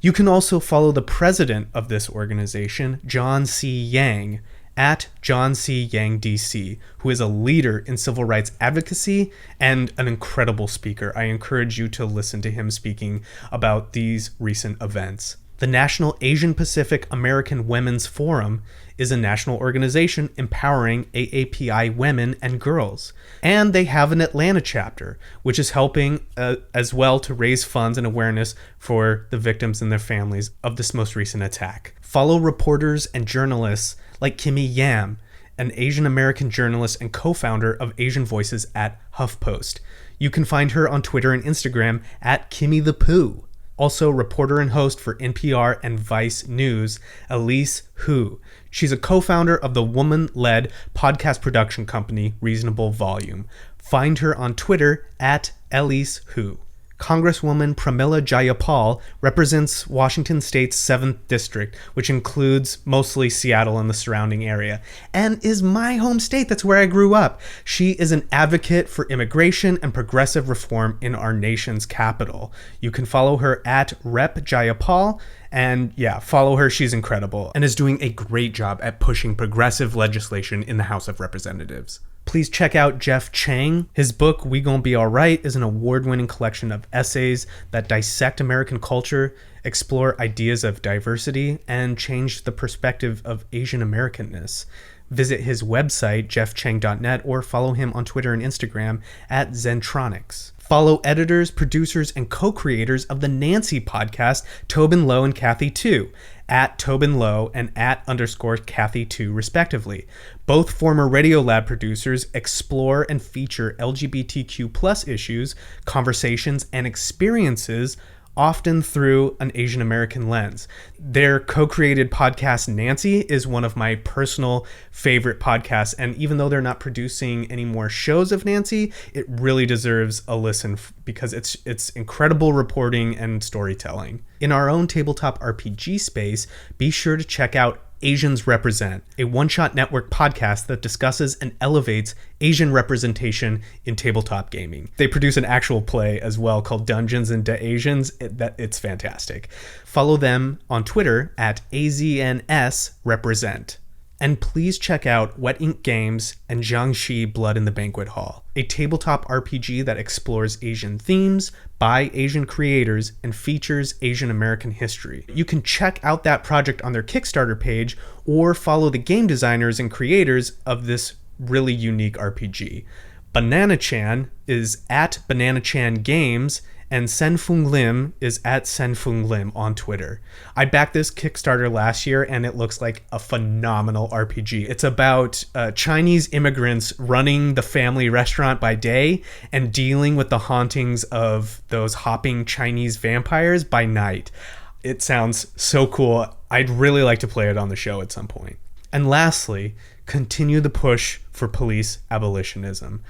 You can also follow the president of this organization, John C. Yang, at John C. Yang DC, who is a leader in civil rights advocacy and an incredible speaker. I encourage you to listen to him speaking about these recent events. The National Asian Pacific American Women's Forum is a national organization empowering AAPI women and girls. And they have an Atlanta chapter, which is helping as well to raise funds and awareness for the victims and their families of this most recent attack. Follow reporters and journalists like Kimmy Yam, an Asian American journalist and co-founder of Asian Voices at HuffPost. You can find her on Twitter and Instagram at Kimmy the Pooh. Also, reporter and host for NPR and Vice News, Elise Hu. She's a co-founder of the woman-led podcast production company Reasonable Volume. Find her on Twitter at Elise Hu. Congresswoman Pramila Jayapal represents Washington State's 7th District, which includes mostly Seattle and the surrounding area, and is my home state. That's where I grew up. She is an advocate for immigration and progressive reform in our nation's capital. You can follow her at Rep Jayapal, and yeah, follow her. She's incredible and is doing a great job at pushing progressive legislation in the House of Representatives. Please check out Jeff Chang. His book, We Gon' Be Alright, is an award-winning collection of essays that dissect American culture, explore ideas of diversity, and change the perspective of Asian Americanness. Visit his website, jeffchang.net, or follow him on Twitter and Instagram at Zentronics. Follow editors, producers, and co-creators of the Nancy podcast, Tobin Lowe and Kathy 2, at Tobin Lowe and at _Kathy 2, respectively. Both former Radiolab producers explore and feature LGBTQ+ issues, conversations, and experiences, often through an Asian American lens. Their co-created podcast, Nancy, is one of my personal favorite podcasts, and even though they're not producing any more shows of Nancy, it really deserves a listen because it's incredible reporting and storytelling. In our own tabletop RPG space, be sure to check out Asians Represent, a one-shot network podcast that discusses and elevates Asian representation in tabletop gaming. They produce an actual play as well called Dungeons and Asians. It's fantastic. Follow them on Twitter at AZNS_Represent. And please check out Wet Ink Games and Jiangxi Blood in the Banquet Hall, a tabletop RPG that explores Asian themes by Asian creators and features Asian American history. You can check out that project on their Kickstarter page or follow the game designers and creators of this really unique RPG. Banana Chan is at Banana Chan Games, and Senfung Lim is at Senfung Lim on Twitter. I backed this Kickstarter last year, and it looks like a phenomenal RPG. It's about Chinese immigrants running the family restaurant by day and dealing with the hauntings of those hopping Chinese vampires by night. It sounds so cool. I'd really like to play it on the show at some point. And lastly, continue the push for police abolitionism.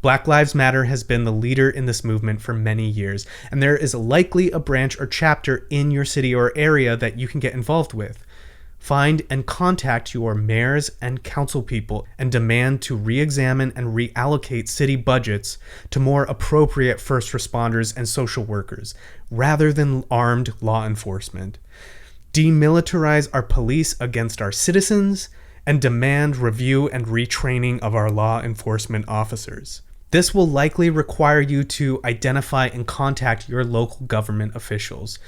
Black Lives Matter has been the leader in this movement for many years, and there is likely a branch or chapter in your city or area that you can get involved with. Find and contact your mayors and council people and demand to re-examine and reallocate city budgets to more appropriate first responders and social workers, rather than armed law enforcement. Demilitarize our police against our citizens, and demand review and retraining of our law enforcement officers. This will likely require you to identify and contact your local government officials.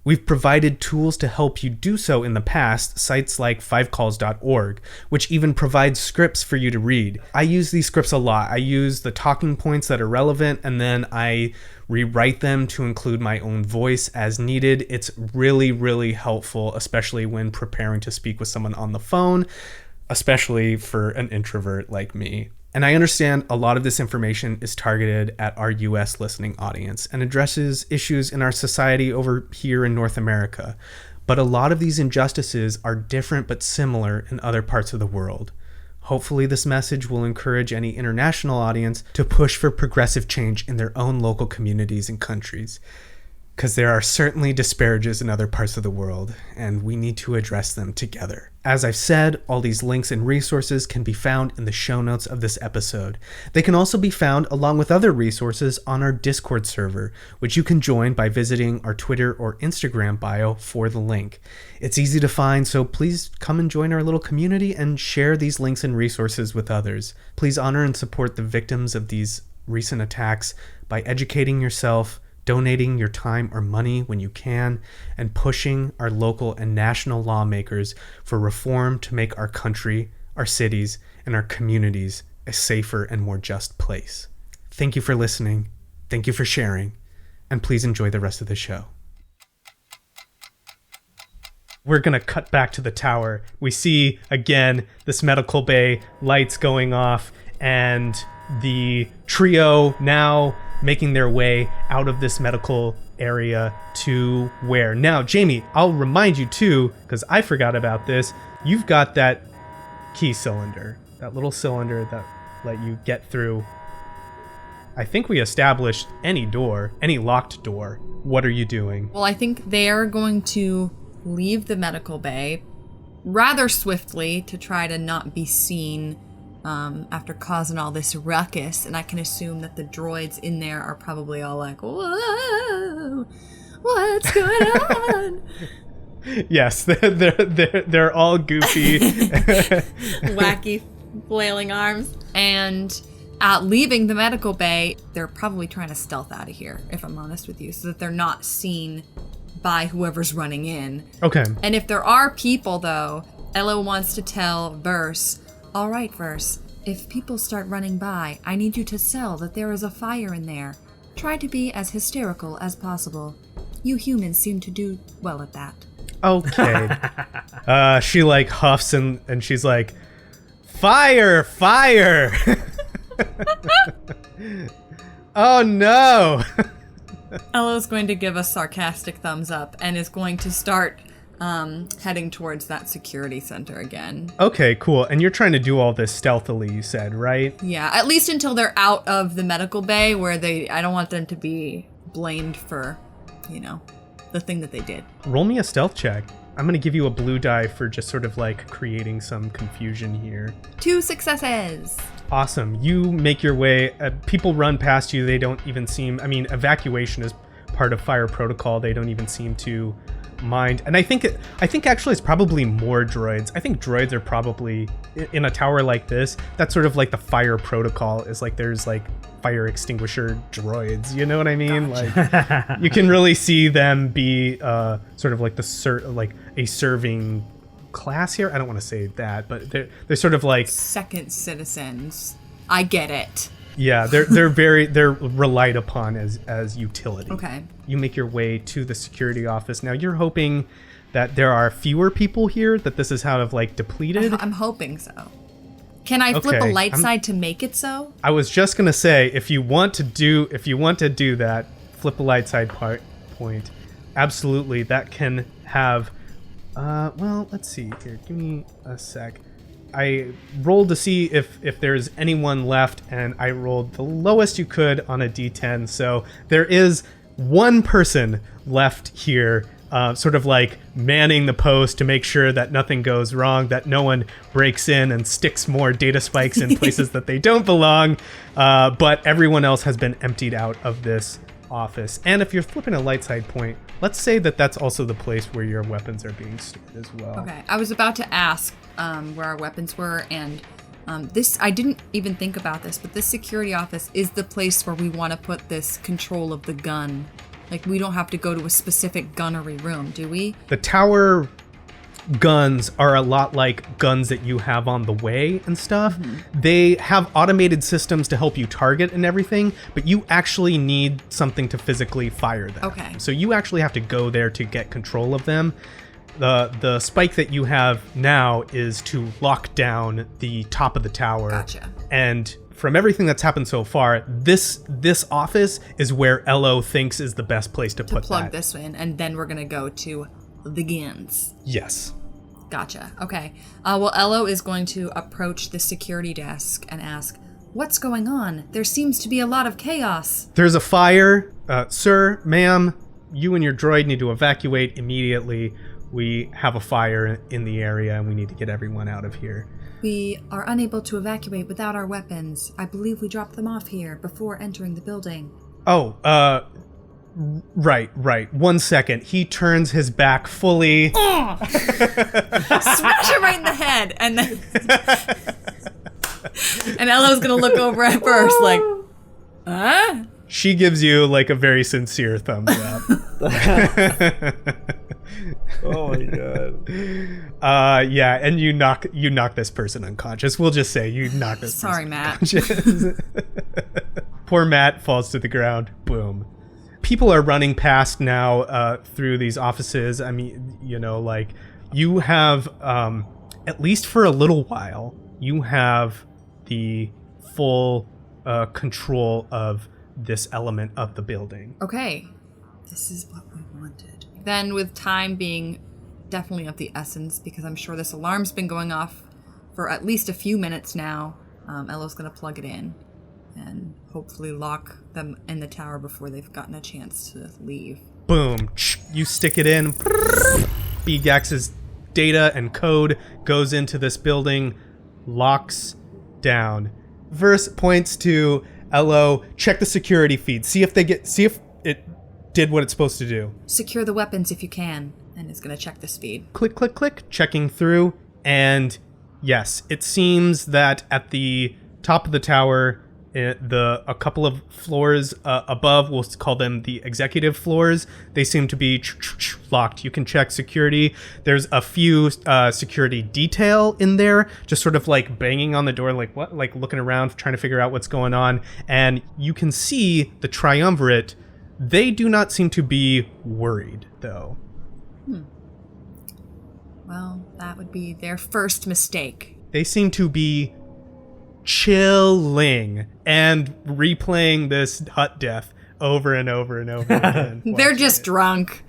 We've provided tools to help you do so in the past, sites like fivecalls.org, which even provides scripts for you to read. I use these scripts a lot. I use the talking points that are relevant, and then I rewrite them to include my own voice as needed. It's really, really helpful, especially when preparing to speak with someone on the phone, especially for an introvert like me. And I understand a lot of this information is targeted at our US listening audience and addresses issues in our society over here in North America. but a lot of these injustices are different but similar in other parts of the world. Hopefully this message will encourage any international audience to push for progressive change in their own local communities and countries. Because there are certainly disparages in other parts of the world, and we need to address them together. As I've said, all these links and resources can be found in the show notes of this episode. They can also be found along with other resources on our Discord server, which you can join by visiting our Twitter or Instagram bio for the link. It's easy to find, so please come and join our little community and share these links and resources with others. Please honor and support the victims of these recent attacks by educating yourself, donating your time or money when you can, and pushing our local and national lawmakers for reform to make our country, our cities, and our communities a safer and more just place. Thank you for listening. Thank you for sharing. And please enjoy the rest of the show. We're going to cut back to the tower. We see, again, this medical bay, lights going off, and the trio now making their way out of this medical area to where? Now, Jamie, I'll remind you too, because I forgot about this. You've got that key cylinder, that little cylinder that let you get through. I think we established any door, any locked door. What are you doing? Well, I think they're going to leave the medical bay rather swiftly to try to not be seen after causing all this ruckus, and I can assume that the droids in there are probably all like, whoa, what's going on? Yes, they're all goofy. Wacky flailing arms. And leaving the medical bay, they're probably trying to stealth out of here, if I'm honest with you, so that they're not seen by whoever's running in. Okay. And if there are people, though, Ella wants to tell Verse, all right, Verse, if people start running by, I need you to sell that there is a fire in there. Try to be as hysterical as possible. You humans seem to do well at that. Okay. She like huffs and she's like, fire, fire. Oh no. Ella's going to give a sarcastic thumbs up and is going to start heading towards that security center again. Okay, cool. And you're trying to do all this stealthily, you said, right? Yeah, at least until they're out of the medical bay where I don't want them to be blamed for, the thing that they did. Roll me a stealth check. I'm going to give you a blue die for just sort of like creating some confusion here. 2 successes. Awesome. You make your way. People run past you. They don't even seem, evacuation is part of fire protocol. They don't even seem to mind. And I think actually it's probably more droids. I think droids are probably in a tower like this. That's sort of like the fire protocol is like there's like fire extinguisher droids. You know what I mean? Gotcha. Like you can really see them be sort of like like a serving class here. I don't want to say that, but they're sort of like second citizens. I get it. Yeah, they're relied upon as utility. Okay. You make your way to the security office. Now you're hoping that there are fewer people here, that this is kind of like depleted. I'm hoping so. Can I flip a light side to make it so? I was just gonna say, if you want to do that, flip a light side point. Absolutely, that can have. Well, let's see here. Give me a sec. I rolled to see if there's anyone left, and I rolled the lowest you could on a d10. So there is one person left here, sort of like manning the post to make sure that nothing goes wrong, that no one breaks in and sticks more data spikes in places that they don't belong. But everyone else has been emptied out of this office. And if you're flipping a light side point, let's say that that's also the place where your weapons are being stored as well. Okay, I was about to ask where our weapons were, and I didn't even think about this, but this security office is the place where we want to put this control of the gun. Like, we don't have to go to a specific gunnery room, do we? The tower guns are a lot like guns that you have on the way and stuff. Mm-hmm. They have automated systems to help you target and everything, but you actually need something to physically fire them. Okay. So you actually have to go there to get control of them. The spike that you have now is to lock down the top of the tower. Gotcha. And from everything that's happened so far, this office is where Elo thinks is the best place to put plug that. this in, and then we're gonna go to the guns. Yes. Gotcha. Okay. Well, Ello is going to approach the security desk and ask, "What's going on? There seems to be a lot of chaos." There's a fire. Sir, ma'am, you and your droid need to evacuate immediately. We have a fire in the area and we need to get everyone out of here. We are unable to evacuate without our weapons. I believe we dropped them off here before entering the building. Oh, right. 1 second. He turns his back fully. Smash him right in the head, and then and Ella's gonna look over at first, like, huh? She gives you like a very sincere thumbs up. Oh my god. Yeah, and you knock this person unconscious. We'll just say you knock this Sorry, person Matt. unconscious. Poor Matt falls to the ground. Boom. People are running past now through these offices. I mean, like you have, at least for a little while, you have the full control of this element of the building. Okay, this is what we wanted. Then, with time being definitely of the essence, because I'm sure this alarm's been going off for at least a few minutes now, Ella's gonna plug it in and hopefully lock them in the tower before they've gotten a chance to leave. Boom. You stick it in. BGAX's data and code goes into this building, locks down. Verse points to Ello, check the security feed. See if it did what it's supposed to do. Secure the weapons if you can, and it's gonna check the speed. Click, click, click, checking through. And yes, it seems that at the top of the tower, a couple of floors above, we'll call them the executive floors, they seem to be locked. You can check security. There's a few security detail in there, just sort of like banging on the door, like what, like looking around, trying to figure out what's going on. And you can see the triumvirate. They do not seem to be worried, though. Well, that would be their first mistake. They seem to be chilling and replaying this hut death over and over and over again. They're just drunk.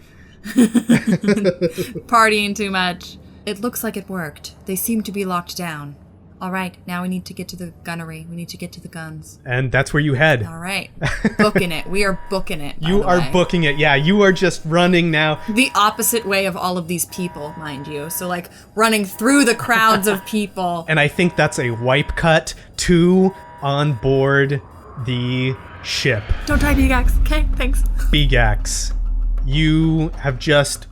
Partying too much. It looks like it worked. They seem to be locked down. All right, now we need to get to the gunnery. We need to get to the guns. And that's where you head. All right. Booking it. We are booking it. You are booking it. Yeah, you are just running now. The opposite way of all of these people, mind you. So, like, running through the crowds of people. And I think that's a wipe cut to on board the ship. Don't try BGAX. Okay, thanks. BGAX, you have just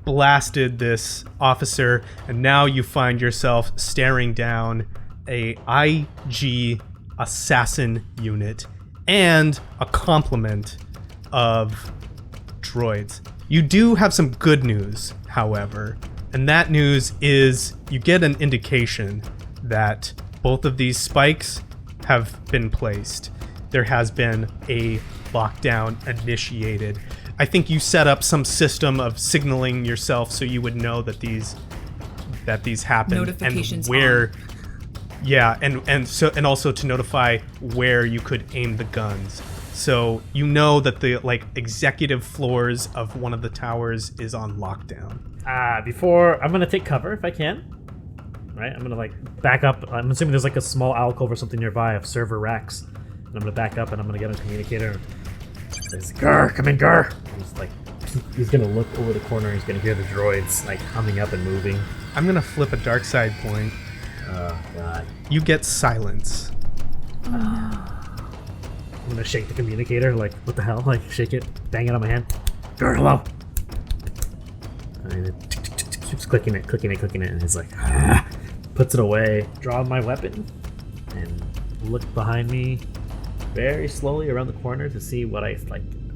blasted this officer, and now you find yourself staring down a IG assassin unit and a complement of droids. You do have some good news, however, and that news is you get an indication that both of these spikes have been placed. There has been a lockdown initiated. I think you set up some system of signaling yourself so you would know that these happened. Notifications and where on. Yeah, and also to notify where you could aim the guns. So you know that the executive floors of one of the towers is on lockdown. Before I'm gonna take cover if I can. Right, I'm gonna back up. I'm assuming there's a small alcove or something nearby of server racks, and I'm gonna back up and I'm gonna get a communicator. Says, "Gar, come in, Gar." He's gonna look over the corner. He's gonna hear the droids humming up and moving. I'm gonna flip a dark side point. Oh god. You get silence. I'm gonna shake the communicator. What the hell? Shake it, bang it on my hand. Gar, hello. And it keeps clicking it, and he's puts it away. Draw my weapon and look behind me very slowly around the corner to see what I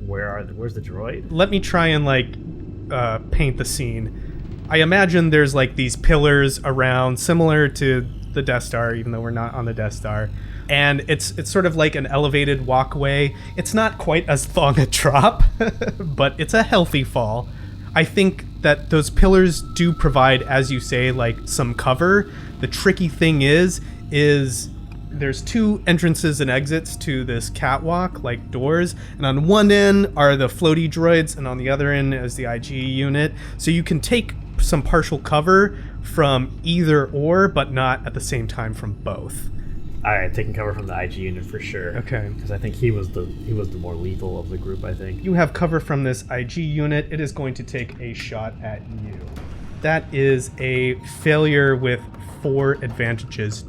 where's the droid? Let me try and paint the scene. I imagine there's these pillars around, similar to the Death Star, even though we're not on the Death Star. And it's sort of like an elevated walkway. It's not quite as long a drop, but it's a healthy fall. I think that those pillars do provide, as you say, some cover. The tricky thing is There's 2 entrances and exits to this catwalk, like doors, and on one end are the floaty droids, and on the other end is the IG unit. So you can take some partial cover from either or, but not at the same time from both. All right, taking cover from the IG unit for sure. Okay. Because I think he was the more lethal of the group. I think. You have cover from this IG unit. It is going to take a shot at you. That is a failure with 4 advantages.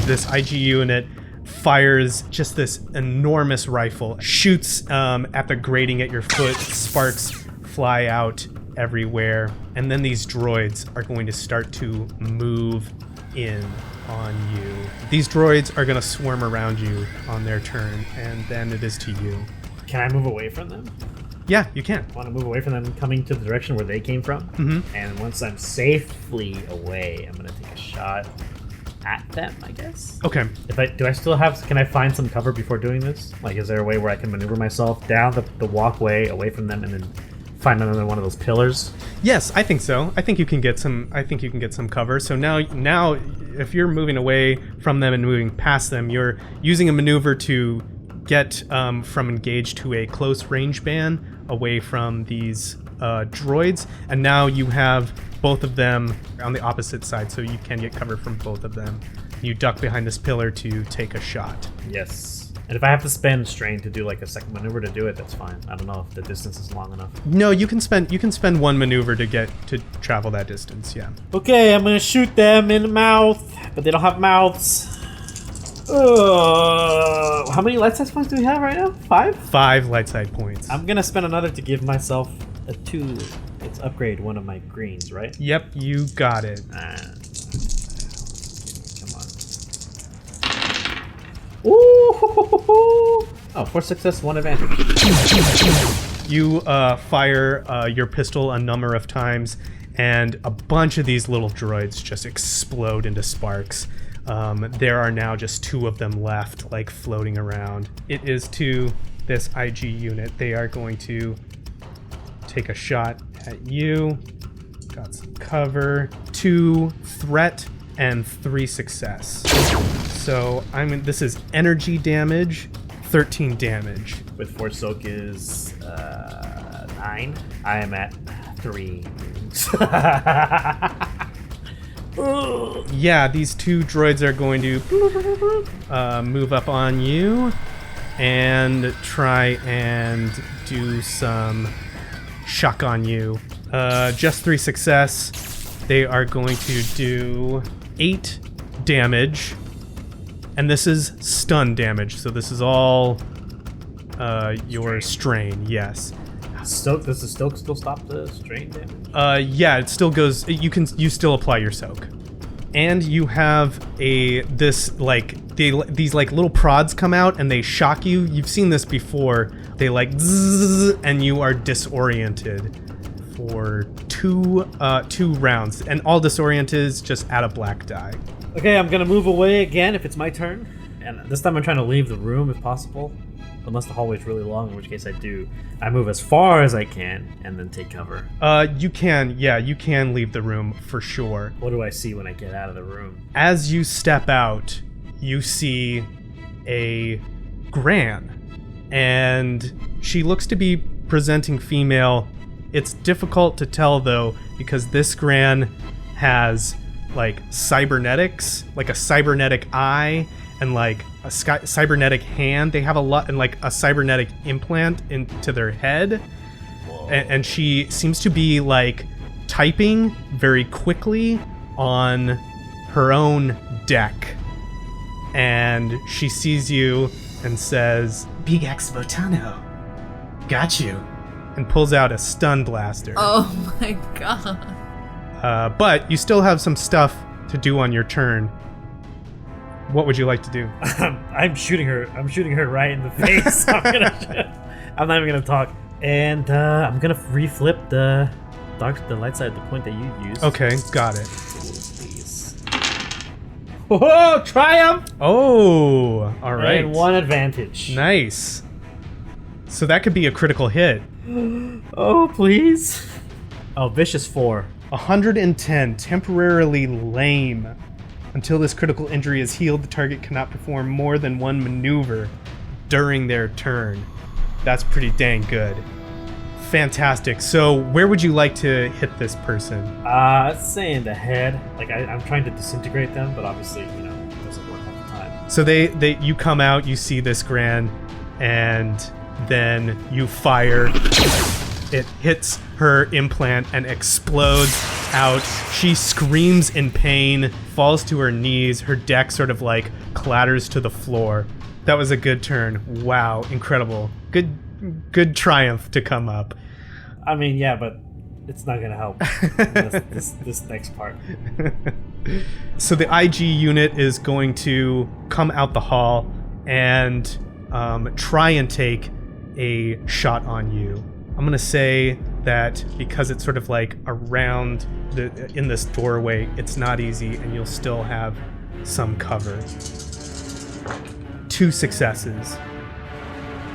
This IG unit fires just this enormous rifle, shoots at the grating at your foot, sparks fly out everywhere, and then these droids are going to start to move in on you. These droids are going to swarm around you on their turn, and then it is to you. Can I move away from them? Yeah, you can. I want to move away from them, coming to the direction where they came from. Mm-hmm. And once I'm safely away, I'm gonna take a shot at them, I guess. Okay. Can I find some cover before doing this? Like, is there a way where I can maneuver myself down the walkway away from them and then find another one of those pillars? Yes, I think so. I think you can get some cover. So now if you're moving away from them and moving past them, you're using a maneuver to get from engaged to a close range ban away from these droids, and now you have both of them on the opposite side, so you can get cover from both of them. You duck behind this pillar to take a shot. Yes. And if I have to spend strain to do like a second maneuver to do it, that's fine. I don't know if the distance is long enough. No, you can spend 1 maneuver to travel that distance. Yeah. Okay, I'm gonna shoot them in the mouth, but they don't have mouths. How many light side points do we have right now? 5? 5 light side points. I'm gonna spend another to give myself a 2. Let's upgrade one of my greens, right? Yep, you got it. Come on. Ooh! Oh, 4 success, 1 advantage. You fire your pistol a number of times, and a bunch of these little droids just explode into sparks. There are now just 2 of them left, like floating around. It is to this IG unit. They are going to take a shot at you. Got some cover. 2 threat and 3 success. So this is energy damage, 13 damage. With 4 soak is 9. I am at 3. Yeah, these 2 droids are going to move up on you and try and do some shock on you. Just 3 success. They are going to do 8 damage, and this is stun damage, so this is all your strain. Yes. Does the soak still stop the strain damage? Yeah, it still goes. You still apply your soak, and you have these little prods come out and they shock you. You've seen this before. They like zzz, and you are disoriented for 2 rounds, and all disoriented is just add a black die. Okay, I'm gonna move away again if it's my turn, and this time I'm trying to leave the room if possible. Unless the hallway's really long, in which case I move as far as I can and then take cover. You can leave the room for sure. What do I see when I get out of the room? As you step out, you see a Gran, and she looks to be presenting female. It's difficult to tell though, because this Gran has like cybernetics, like a cybernetic eye and like a cybernetic hand. They have a lot, and like a cybernetic implant into their head. And she seems to be like typing very quickly on her own deck. And she sees you and says, Big X Botano. Got you. And pulls out a stun blaster. Oh my god. But you still have some stuff to do on your turn. What would you like to do? I'm shooting her. I'm shooting her right in the face. I'm not even gonna talk. And I'm gonna reflip the light side, the point that you used. Okay, got it. Please. Oh, triumph! Oh, all right. And 1 advantage. Nice. So that could be a critical hit. Oh, please. Oh, vicious 4. 110, temporarily lame Until this critical injury is healed, the target cannot perform more than one maneuver during their turn. That's pretty dang good. Fantastic. So where would you like to hit this person? Let's say in the head. Like I'm trying to disintegrate them, but obviously, it doesn't work all the time. So you come out, you see this Gran, and then you fire. It hits her implant and explodes out. She screams in pain, falls to her knees. Her deck sort of like clatters to the floor. That was a good turn. Wow, incredible. Good triumph to come up. I mean, yeah, but it's not gonna help. this next part. So the IG unit is going to come out the hall and try and take a shot on you. I'm gonna say that because it's sort of like around in this doorway, it's not easy, and you'll still have some cover. 2 successes.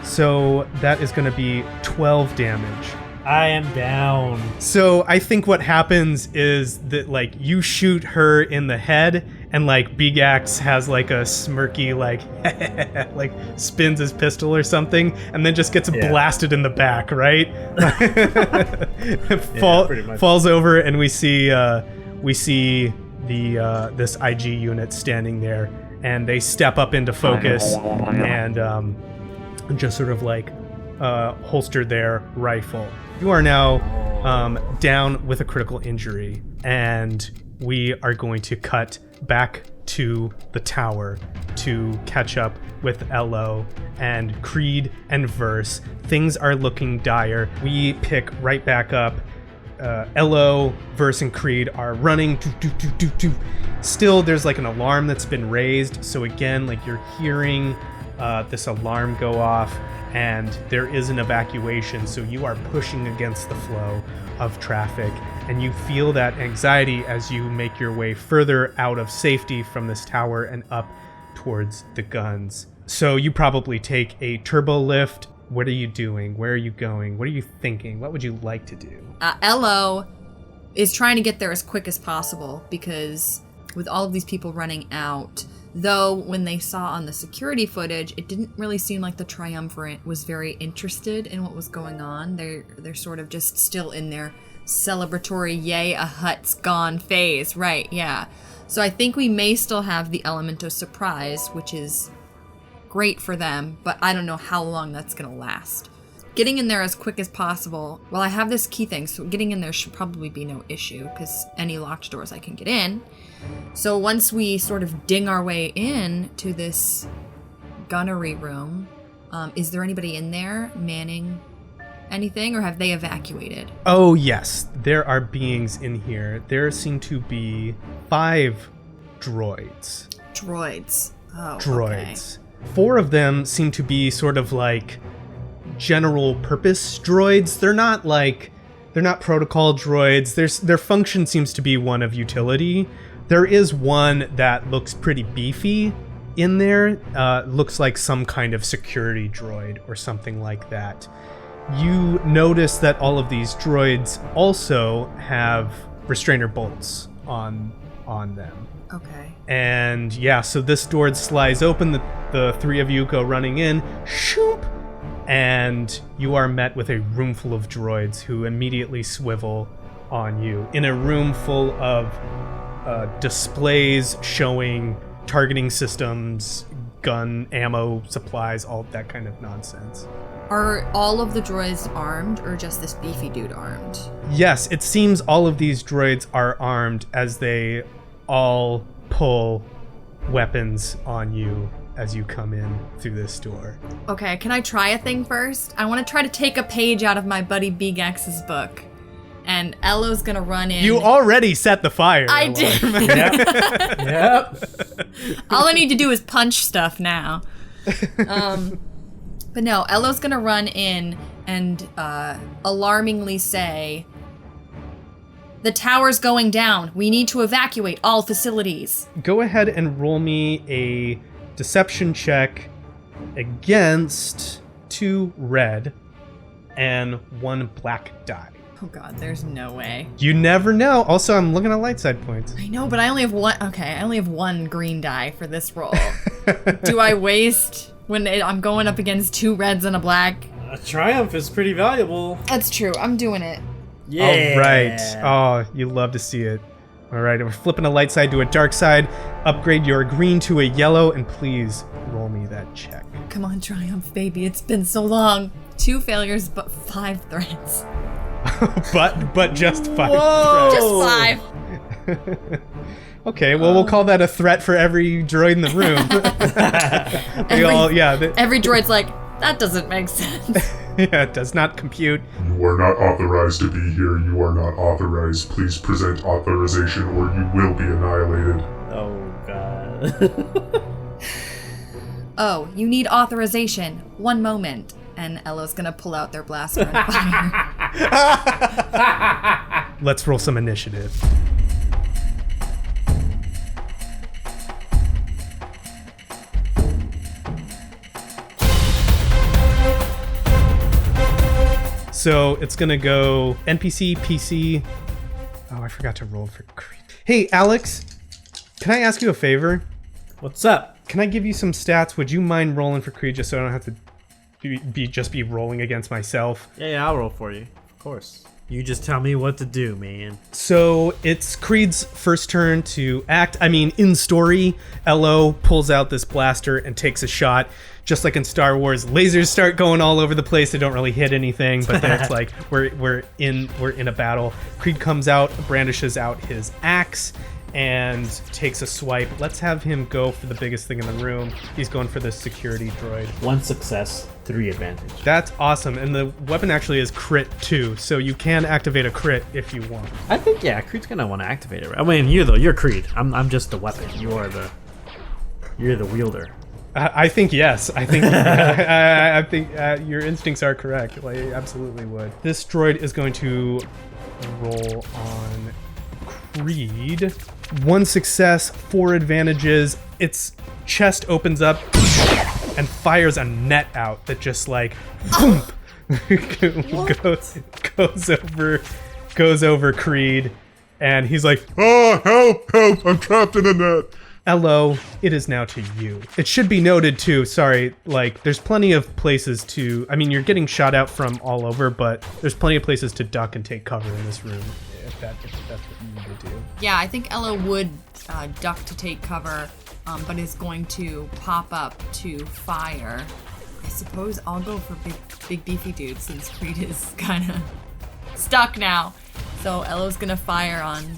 So that is going to be 12 damage. I am down. So I think what happens is that like you shoot her in the head, and like Big Axe has like a smirky like like spins his pistol or something, and then just gets blasted in the back, right? Falls over, and we see the this IG unit standing there, and they step up into focus and just sort of like holster their rifle. You are now down with a critical injury, and we are going to cut back to the tower to catch up with Elo and Creed and Verse. Things are looking dire. We pick right back up. Elo, Verse, and Creed are running. Still, there's like an alarm that's been raised. So again, like you're hearing this alarm go off, and there is an evacuation. So you are pushing against the flow of traffic, and you feel that anxiety as you make your way further out of safety from this tower and up towards the guns. So you probably take a turbo lift. What are you doing? Where are you going? What are you thinking? What would you like to do? Elo is trying to get there as quick as possible, because with all of these people running out, though when they saw on the security footage, it didn't really seem like the Triumvirate was very interested in what was going on. They're sort of just still in their celebratory yay, a hut's gone phase. Right, yeah. So I think we may still have the element of surprise, which is great for them, but I don't know how long that's gonna last. Getting in there as quick as possible. Well, I have this key thing, so getting in there should probably be no issue, because any locked doors I can get in. So once we sort of ding our way in to this gunnery room, is there anybody in there manning anything, or have they evacuated? Oh yes, there are beings in here. There seem to be 5 droids. Droids. Oh, Droids. Okay. 4 of them seem to be sort of like general purpose droids. They're not protocol droids. Their function seems to be one of utility. There is one that looks pretty beefy in there. Looks like some kind of security droid or something like that. You notice that all of these droids also have restrainer bolts on them. Okay. And yeah, so this door slides open. The 3 of you go running in. Shoop! And you are met with a room full of droids who immediately swivel on you. In a room full of displays showing targeting systems, gun, ammo, supplies, all that kind of nonsense. Are all of the droids armed, or just this beefy dude armed? Yes, it seems all of these droids are armed, as they all pull weapons on you as you come in through this door. Okay, can I try a thing first? I want to try to take a page out of my buddy Big X's book. And Elo's gonna run in. You already set the fire. I did. Yep. All I need to do is punch stuff now. But no, Elo's gonna run in and alarmingly say, "The tower's going down. We need to evacuate all facilities." Go ahead and roll me a deception check against 2 red and 1 black die. Oh god, there's no way. You never know. Also, I'm looking at light side points. I know, but I only have one. Okay, I only have one green die for this roll. Do I waste when I'm going up against 2 reds and a black? A triumph is pretty valuable. That's true. I'm doing it. Yeah. All right. Oh, you love to see it. All right, we're flipping a light side to a dark side. Upgrade your green to a yellow, and please roll me that check. Come on, Triumph, baby. It's been so long. 2 failures, but 5 threats. but just 5 Just 5. Okay, well, we'll call that a threat for every droid in the room. Every droid's like, that doesn't make sense. Yeah, it does not compute. You are not authorized to be here. You are not authorized. Please present authorization or you will be annihilated. Oh, God. Oh, you need authorization. 1 moment. And Ella's gonna pull out their blaster and fire. Let's roll some initiative. So it's gonna go NPC, PC. Oh, I forgot to roll for Creed. Hey, Alex, can I ask you a favor? What's up? Can I give you some stats? Would you mind rolling for Creed just so I don't have to be rolling against myself? Yeah, I'll roll for you. Of course. You just tell me what to do, man. So it's Creed's first turn to act. I mean, in story, Elo pulls out this blaster and takes a shot. Just like in Star Wars, lasers start going all over the place. They don't really hit anything, but then it's like we're in a battle. Creed comes out, brandishes out his axe, and takes a swipe. Let's have him go for the biggest thing in the room. He's going for the security droid. 1 success, 3 advantage. That's awesome, and the weapon actually is crit too, so you can activate a crit if you want. I think, yeah, Creed's gonna want to activate it. I mean, you're Creed. I'm just the weapon. You're the wielder. I think yes. I think I think your instincts are correct. Like, absolutely would. This droid is going to roll on Creed. 1 success, 4 advantages. Its chest opens up and fires a net out that just like boom, goes over Creed, and he's like, Oh, help, I'm trapped in a net. Elo, it is now to you. It should be noted too, sorry, like, there's plenty of places to, I mean, you're getting shot out from all over, but there's plenty of places to duck and take cover in this room, if that's what you need to do. Yeah, I think Ella would duck to take cover, but is going to pop up to fire. I suppose I'll go for big beefy dude since Creed is kind of stuck now. So Ella's gonna fire on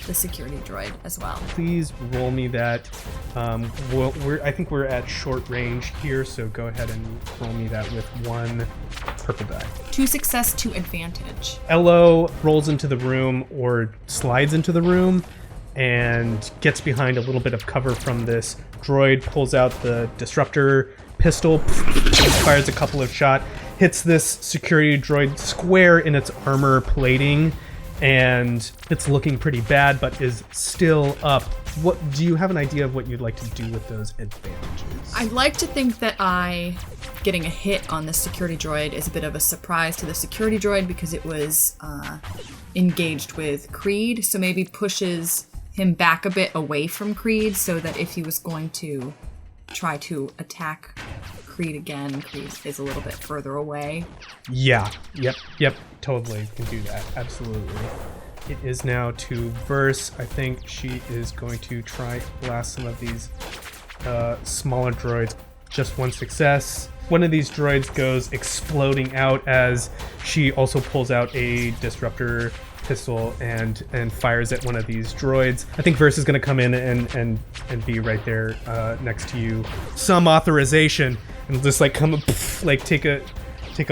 the security droid as well. Please roll me that. I think we're at short range here, so go ahead and roll me that with 1 purple die. 2 success, 2 advantage. Elo rolls into the room or slides into the room and gets behind a little bit of cover from this droid, pulls out the disruptor pistol, fires a couple of shots, hits this security droid square in its armor plating, and it's looking pretty bad, but is still up. What do you have an idea of what you'd like to do with those advantages? I'd like to think that getting a hit on the security droid is a bit of a surprise to the security droid because it was engaged with Creed, so maybe pushes him back a bit away from Creed so that if he was going to try to attack Creed again, Creed is a little bit further away. Yeah, yep, totally can do that, absolutely. It is now to Verse. I think she is going to try to blast some of these smaller droids. Just 1 success. One of these droids goes exploding out as she also pulls out a disruptor pistol and fires at one of these droids. I think Verse is going to come in and be right there next to you. Some authorization, and just like come like take a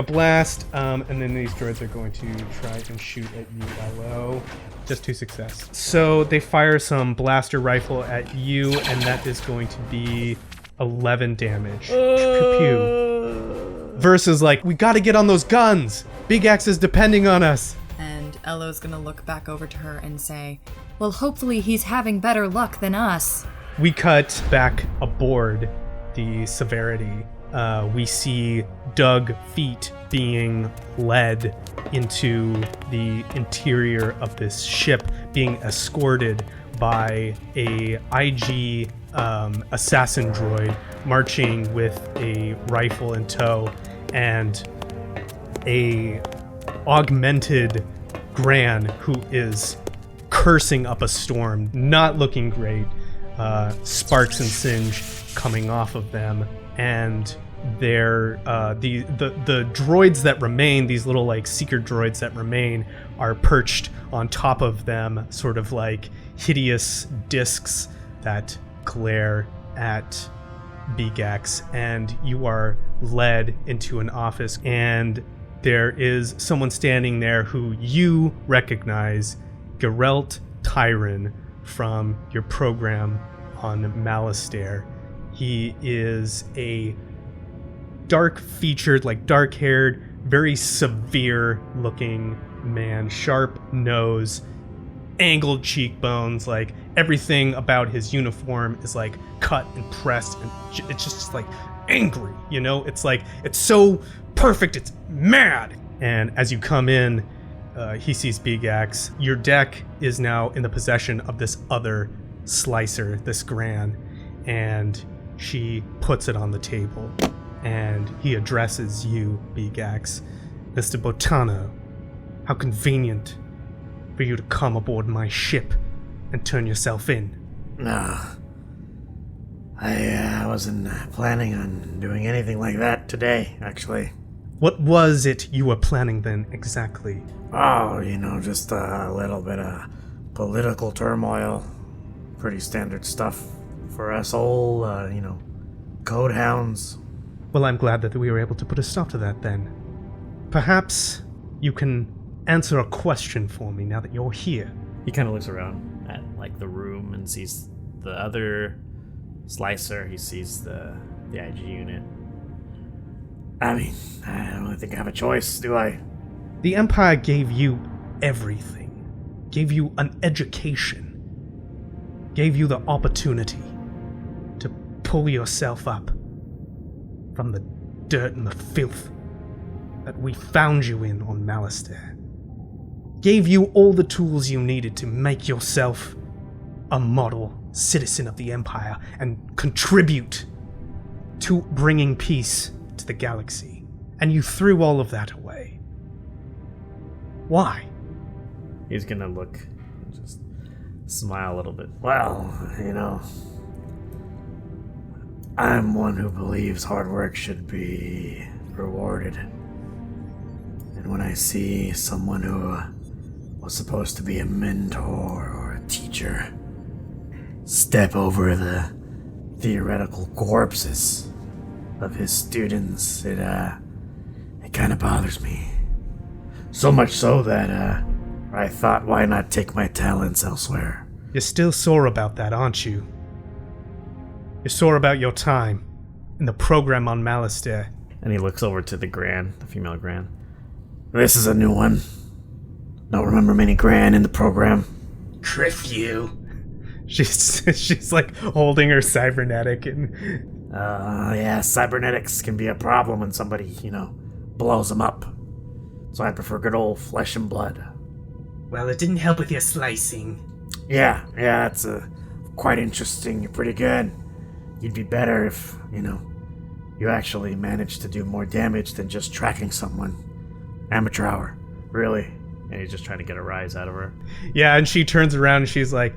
blast, and then these droids are going to try and shoot at you, Elo. Just 2 success. So they fire some blaster rifle at you, and that is going to be 11 damage. Pew. Verse is like, we got to get on those guns. Big X is depending on us. And Elo's gonna look back over to her and say, well, hopefully he's having better luck than us. We cut back aboard the Severity we see Doug feet being led into the interior of this ship, being escorted by a IG assassin droid marching with a rifle in tow, and a augmented Gran who is cursing up a storm, not looking great. Sparks and singe coming off of them, and they're the droids that remain, these little like seeker droids that remain, are perched on top of them, sort of like hideous discs that glare at Bigax, and you are led into an office, and there is someone standing there who you recognize, Geralt Tyron, from your program on Malastare. He is a dark-featured, like dark-haired, very severe-looking man, sharp nose, angled cheekbones, like everything about his uniform is like cut and pressed, and it's just like angry, you know? It's like, it's so perfect, it's mad. And as you come in, he sees Bigax. Your deck is now in the possession of this other slicer, this Gran, and she puts it on the table, and he addresses you, Bigax. Mr. Botano, how convenient for you to come aboard my ship and turn yourself in. No. I wasn't planning on doing anything like that today, actually. What was it you were planning then, exactly? Oh, just a little bit of political turmoil. Pretty standard stuff for us old, code hounds. Well, I'm glad that we were able to put a stop to that then. Perhaps you can answer a question for me now that you're here. He kind of looks around at like the room and sees the other slicer. He sees the IG unit. I mean, I don't really think I have a choice, do I? The Empire gave you everything. Gave you an education. Gave you the opportunity to pull yourself up from the dirt and the filth that we found you in on Malastare. Gave you all the tools you needed to make yourself a model citizen of the Empire and contribute to bringing peace to the galaxy. And you threw all of that away. Why? He's gonna look and just smile a little bit. Well, I'm one who believes hard work should be rewarded. And when I see someone who was supposed to be a mentor or a teacher step over the theoretical corpses of his students, it kind of bothers me. So much so that I thought, why not take my talents elsewhere? You're still sore about that, aren't you? You're sore about your time in the program on Malastare. And he looks over to the Gran, the female Gran. This is a new one. Don't remember many Gran in the program. Criff you. She's like holding her cybernetic and... Yeah, cybernetics can be a problem when somebody, blows them up. So I prefer good old flesh and blood. Well, it didn't help with your slicing. Yeah, it's quite interesting. You're pretty good. You'd be better if, you actually managed to do more damage than just tracking someone. Amateur hour, really. And he's just trying to get a rise out of her. Yeah, and she turns around and she's like,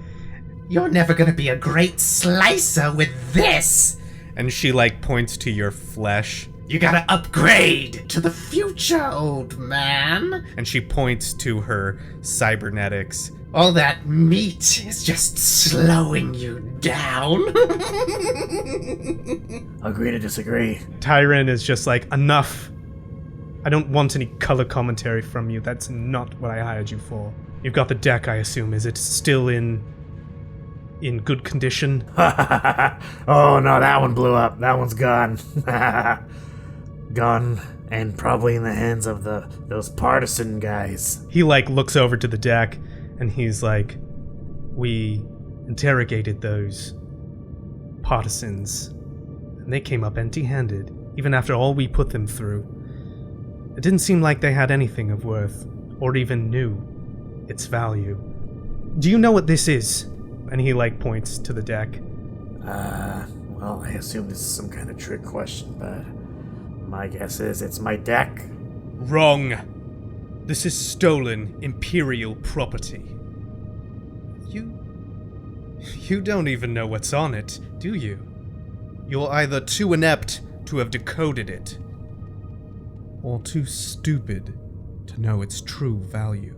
You're never gonna be a great slicer with this! and she like points to your flesh. You gotta upgrade to the future, old man. And she points to her cybernetics. All that meat is just slowing you down. Agree to disagree. Tyron is just like, enough. I don't want any color commentary from you. That's not what I hired you for. You've got the deck, I assume. Is it still in good condition? Oh no, that one blew up. That one's gone. Gone, and probably in the hands of those partisan guys. He like looks over to the deck and he's like, we interrogated those partisans and they came up empty-handed. even after all we put them through. It didn't seem like they had anything of worth, or even knew its value. Do you know what this is? And he, points to the deck. Well, I assume this is some kind of trick question, but my guess is it's my deck. Wrong. This is stolen Imperial property. You don't even know what's on it, do you? You're either too inept to have decoded it, or too stupid to know its true value.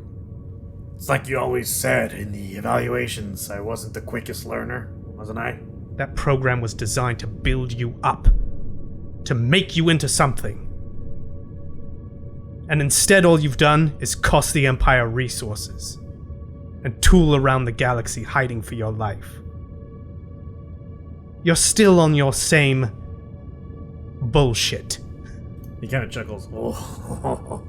It's like you always said in the evaluations, I wasn't the quickest learner, wasn't I? That program was designed to build you up, to make you into something. And instead all you've done is cost the Empire resources, and tool around the galaxy hiding for your life. You're still on your same bullshit. He kind of chuckles. Oh,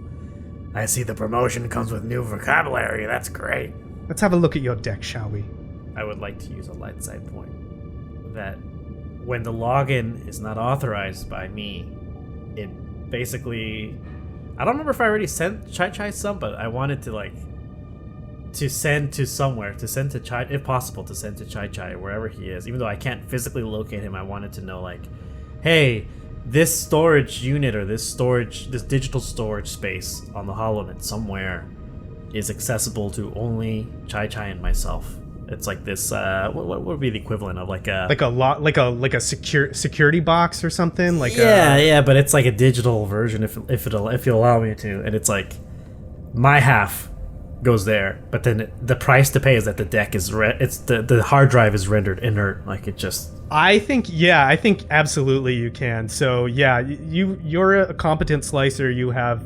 I see the promotion comes with new vocabulary. That's great. Let's have a look at your deck, shall we? I would like to use a light side point. That when the login is not authorized by me, it basically... I don't remember if I already sent Chai some, but I wanted to send to somewhere, to send to Chai, if possible, to send to Chai wherever he is. Even though I can't physically locate him, I wanted to know, hey, this storage unit or this digital storage space on the HoloNet somewhere is accessible to only Chai and myself. It's like this. What would be the equivalent of like a security box or something? Yeah, but it's like a digital version if you'll allow me to, and it's like my half goes there, but then the price to pay is that the deck is the hard drive is rendered inert, like it just. I think absolutely you can. So yeah, you're a competent slicer. You have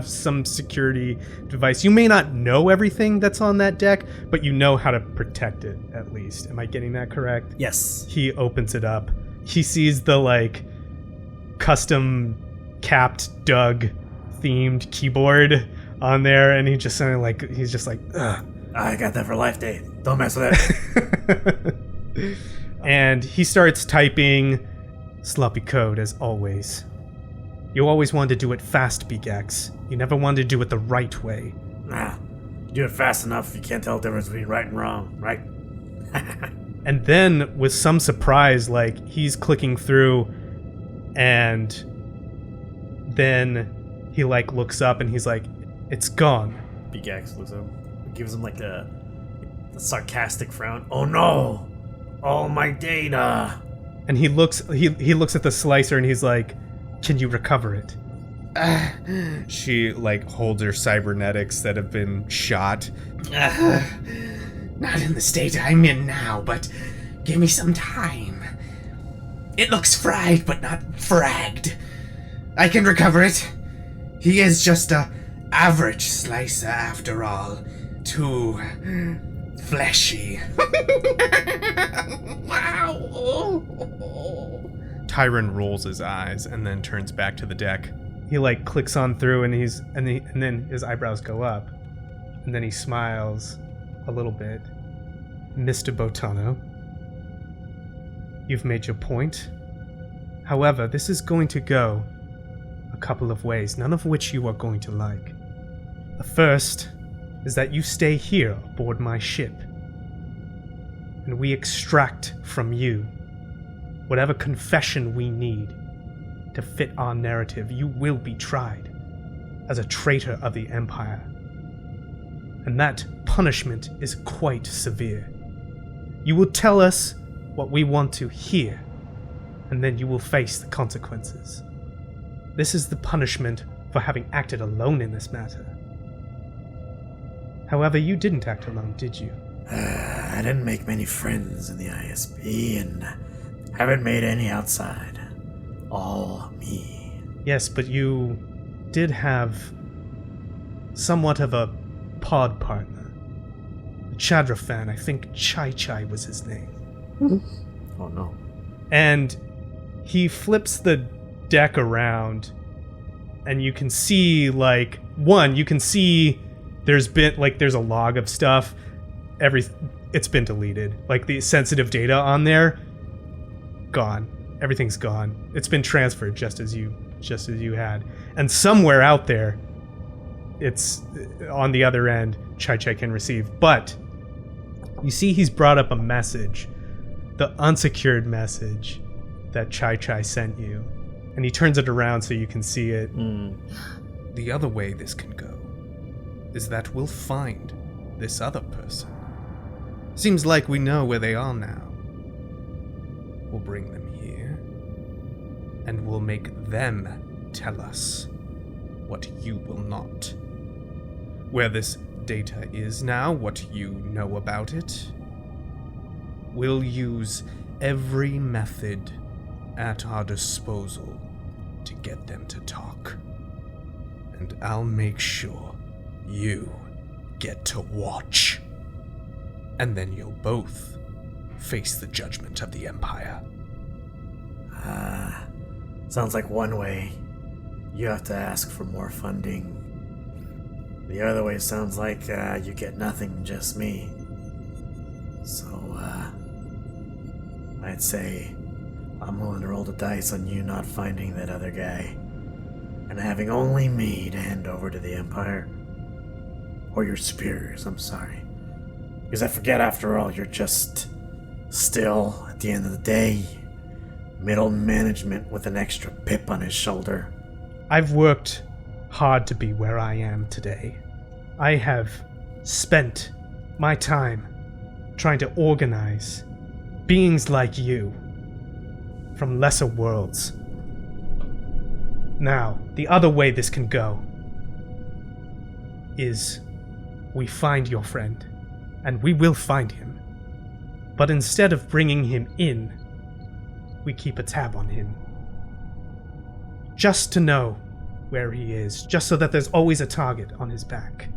some security device. You may not know everything that's on that deck, but you know how to protect it at least. Am I getting that correct? Yes. He opens it up. He sees the custom capped Doug themed keyboard on there, and he's just like, ugh. I got that for Life Day. Don't mess with it. And he starts typing sloppy code as always. You always wanted to do it fast, Begex. You never wanted to do it the right way. Nah, you do it fast enough, you can't tell the difference between right and wrong, right? And then, with some surprise, he's clicking through, and then he, looks up and he's like, it's gone. Begex looks at him, gives him, a sarcastic frown. Oh no! All my data! And he looks at the slicer and he's like, can you recover it? She holds her cybernetics that have been shot. Not in the state I'm in now, but give me some time. It looks fried, but not fragged. I can recover it. He is just a average slicer after all. Too fleshy. Wow. Tyron rolls his eyes and then turns back to the deck. He clicks on through and then his eyebrows go up. And then he smiles a little bit. Mr. Botano, you've made your point. However, this is going to go a couple of ways, none of which you are going to like. The first is that you stay here aboard my ship, and we extract from you whatever confession we need to fit our narrative. You will be tried as a traitor of the Empire, and that punishment is quite severe. You will tell us what we want to hear, and then you will face the consequences. This is the punishment for having acted alone in this matter. However, you didn't act alone, did you? I didn't make many friends in the ISP, and haven't made any outside. All me. Yes, but you did have somewhat of a pod partner. A Chadra fan, I think Chai was his name. Oh no. And he flips the deck around, and you can see, you can see there's a log of stuff. It's been deleted. The sensitive data on there, gone. everything's gone. It's been transferred just as you had. And somewhere out there, it's on the other end, Chai can receive. But you see he's brought up a message, the unsecured message that Chai sent you. And he turns it around so you can see it. The other way this can go is that we'll find this other person. Seems like we know where they are now. We'll bring them here, and we'll make them tell us what you will not. Where this data is now, what you know about it. We'll use every method at our disposal to get them to talk. And I'll make sure you get to watch. And then you'll both face the judgment of the Empire. Sounds like one way you have to ask for more funding. The other way sounds like you get nothing, just me. So, I'd say I'm willing to roll the dice on you not finding that other guy and having only me to hand over to the Empire. Or your superiors, I'm sorry. Because I forget, after all, you're just still, at the end of the day, middle management with an extra pip on his shoulder. I've worked hard to be where I am today. I have spent my time trying to organize beings like you from lesser worlds. Now, the other way this can go is we find your friend, and we will find him. But instead of bringing him in, we keep a tab on him. Just to know where he is, just so that there's always a target on his back.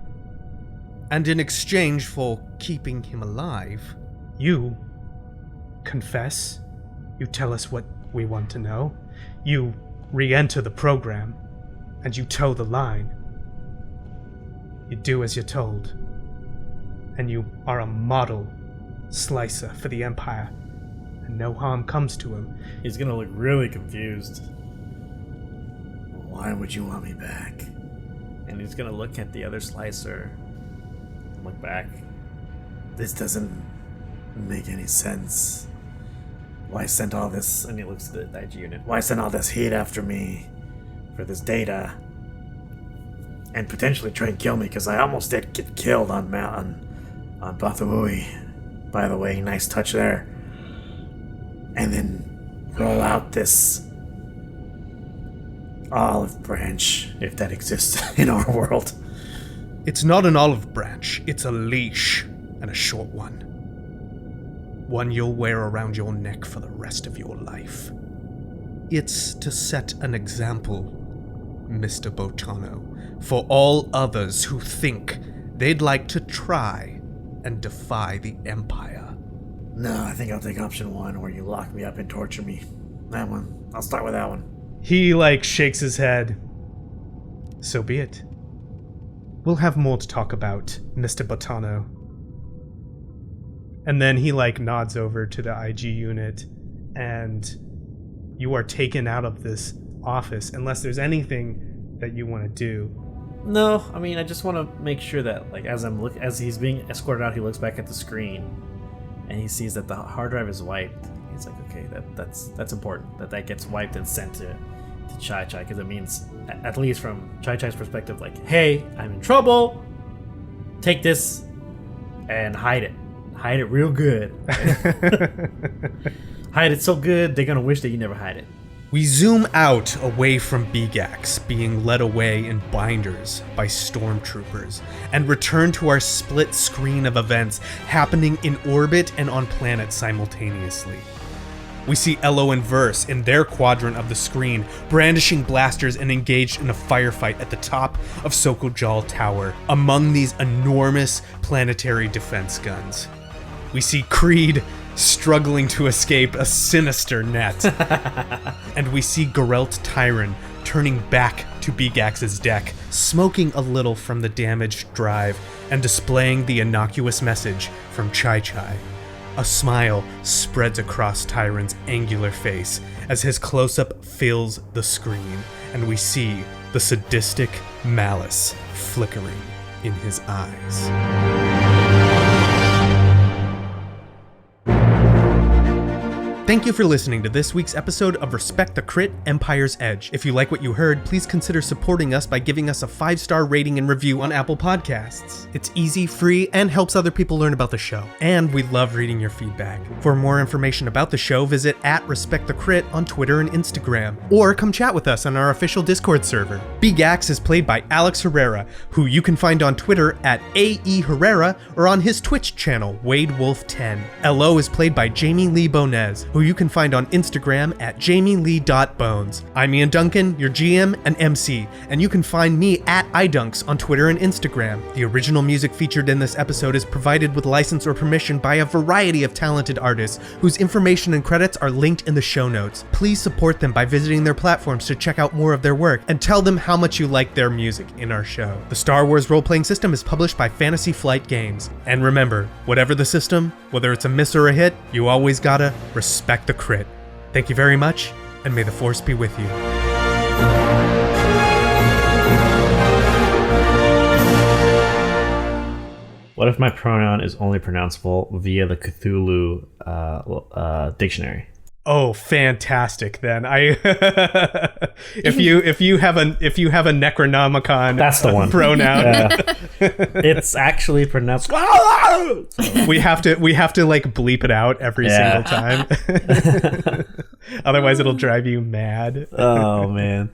And in exchange for keeping him alive, You confess, you tell us what we want to know, you re-enter the program, and you toe the line. You do as you're told, and you are a model slicer for the Empire, and no harm comes to him. He's gonna look really confused. Why would you want me back? And he's gonna look at the other slicer. Look back. This doesn't make any sense. Why send all this? And he looks at the IG unit. Why send all this heat after me for this data? And potentially try and kill me, because I almost did get killed on Bathuui. By the way, nice touch there. And then roll out this olive branch, if that exists in our world. it's not an olive branch, it's a leash, and a short one. One you'll wear around your neck for the rest of your life. It's to set an example, Mr. Botano, for all others who think they'd like to try and defy the Empire. No, I think I'll take option one, where you lock me up and torture me. That one. I'll start with that one. He, shakes his head. So be it. We'll have more to talk about, Mr. Botano. And then he, nods over to the IG unit, and you are taken out of this office, unless there's anything that you want to do. No, I mean, I just want to make sure that, as he's being escorted out, he looks back at the screen, and he sees that the hard drive is wiped. He's like, okay, that's important, that gets wiped and sent to Chai, because it means, at least from Chai's perspective, hey, I'm in trouble, take this and hide it. Hide it real good. Hide it so good, they're gonna wish that you never hide it. We zoom out away from Bigax being led away in binders by stormtroopers and return to our split screen of events happening in orbit and on planet simultaneously. We see Elo and Verse in their quadrant of the screen, brandishing blasters and engaged in a firefight at the top of Sokojal Tower among these enormous planetary defense guns. We see Creed struggling to escape a sinister net. And we see Geralt Tyron turning back to Bigax's deck, smoking a little from the damaged drive and displaying the innocuous message from Chai. A smile spreads across Tyron's angular face as his close-up fills the screen, and we see the sadistic malice flickering in his eyes. Thank you for listening to this week's episode of Respect the Crit Empire's Edge. If you like what you heard, please consider supporting us by giving us a 5-star rating and review on Apple Podcasts. It's easy, free, and helps other people learn about the show. And we love reading your feedback. For more information about the show, visit @RespectTheCrit on Twitter and Instagram, or come chat with us on our official Discord server. Bigax is played by Alex Herrera, who you can find on Twitter @AE Herrera or on his Twitch channel, WadeWolf10. LO is played by Jamie Lee Bonez, who you can find on Instagram @jamielee.bones. I'm Ian Duncan, your GM and MC, and you can find me @idunks on Twitter and Instagram. The original music featured in this episode is provided with license or permission by a variety of talented artists, whose information and credits are linked in the show notes. Please support them by visiting their platforms to check out more of their work, and tell them how much you like their music in our show. The Star Wars role-playing system is published by Fantasy Flight Games. And remember, whatever the system, whether it's a miss or a hit, you always gotta respect the crit. Thank you very much, and may the Force be with you. What if my pronoun is only pronounceable via the Cthulhu dictionary? Oh, fantastic! Then if you have a Necronomicon, that's the one pronoun. Yeah. It's actually pronounced. we have to like bleep it out every single time. Otherwise, it'll drive you mad. Oh man.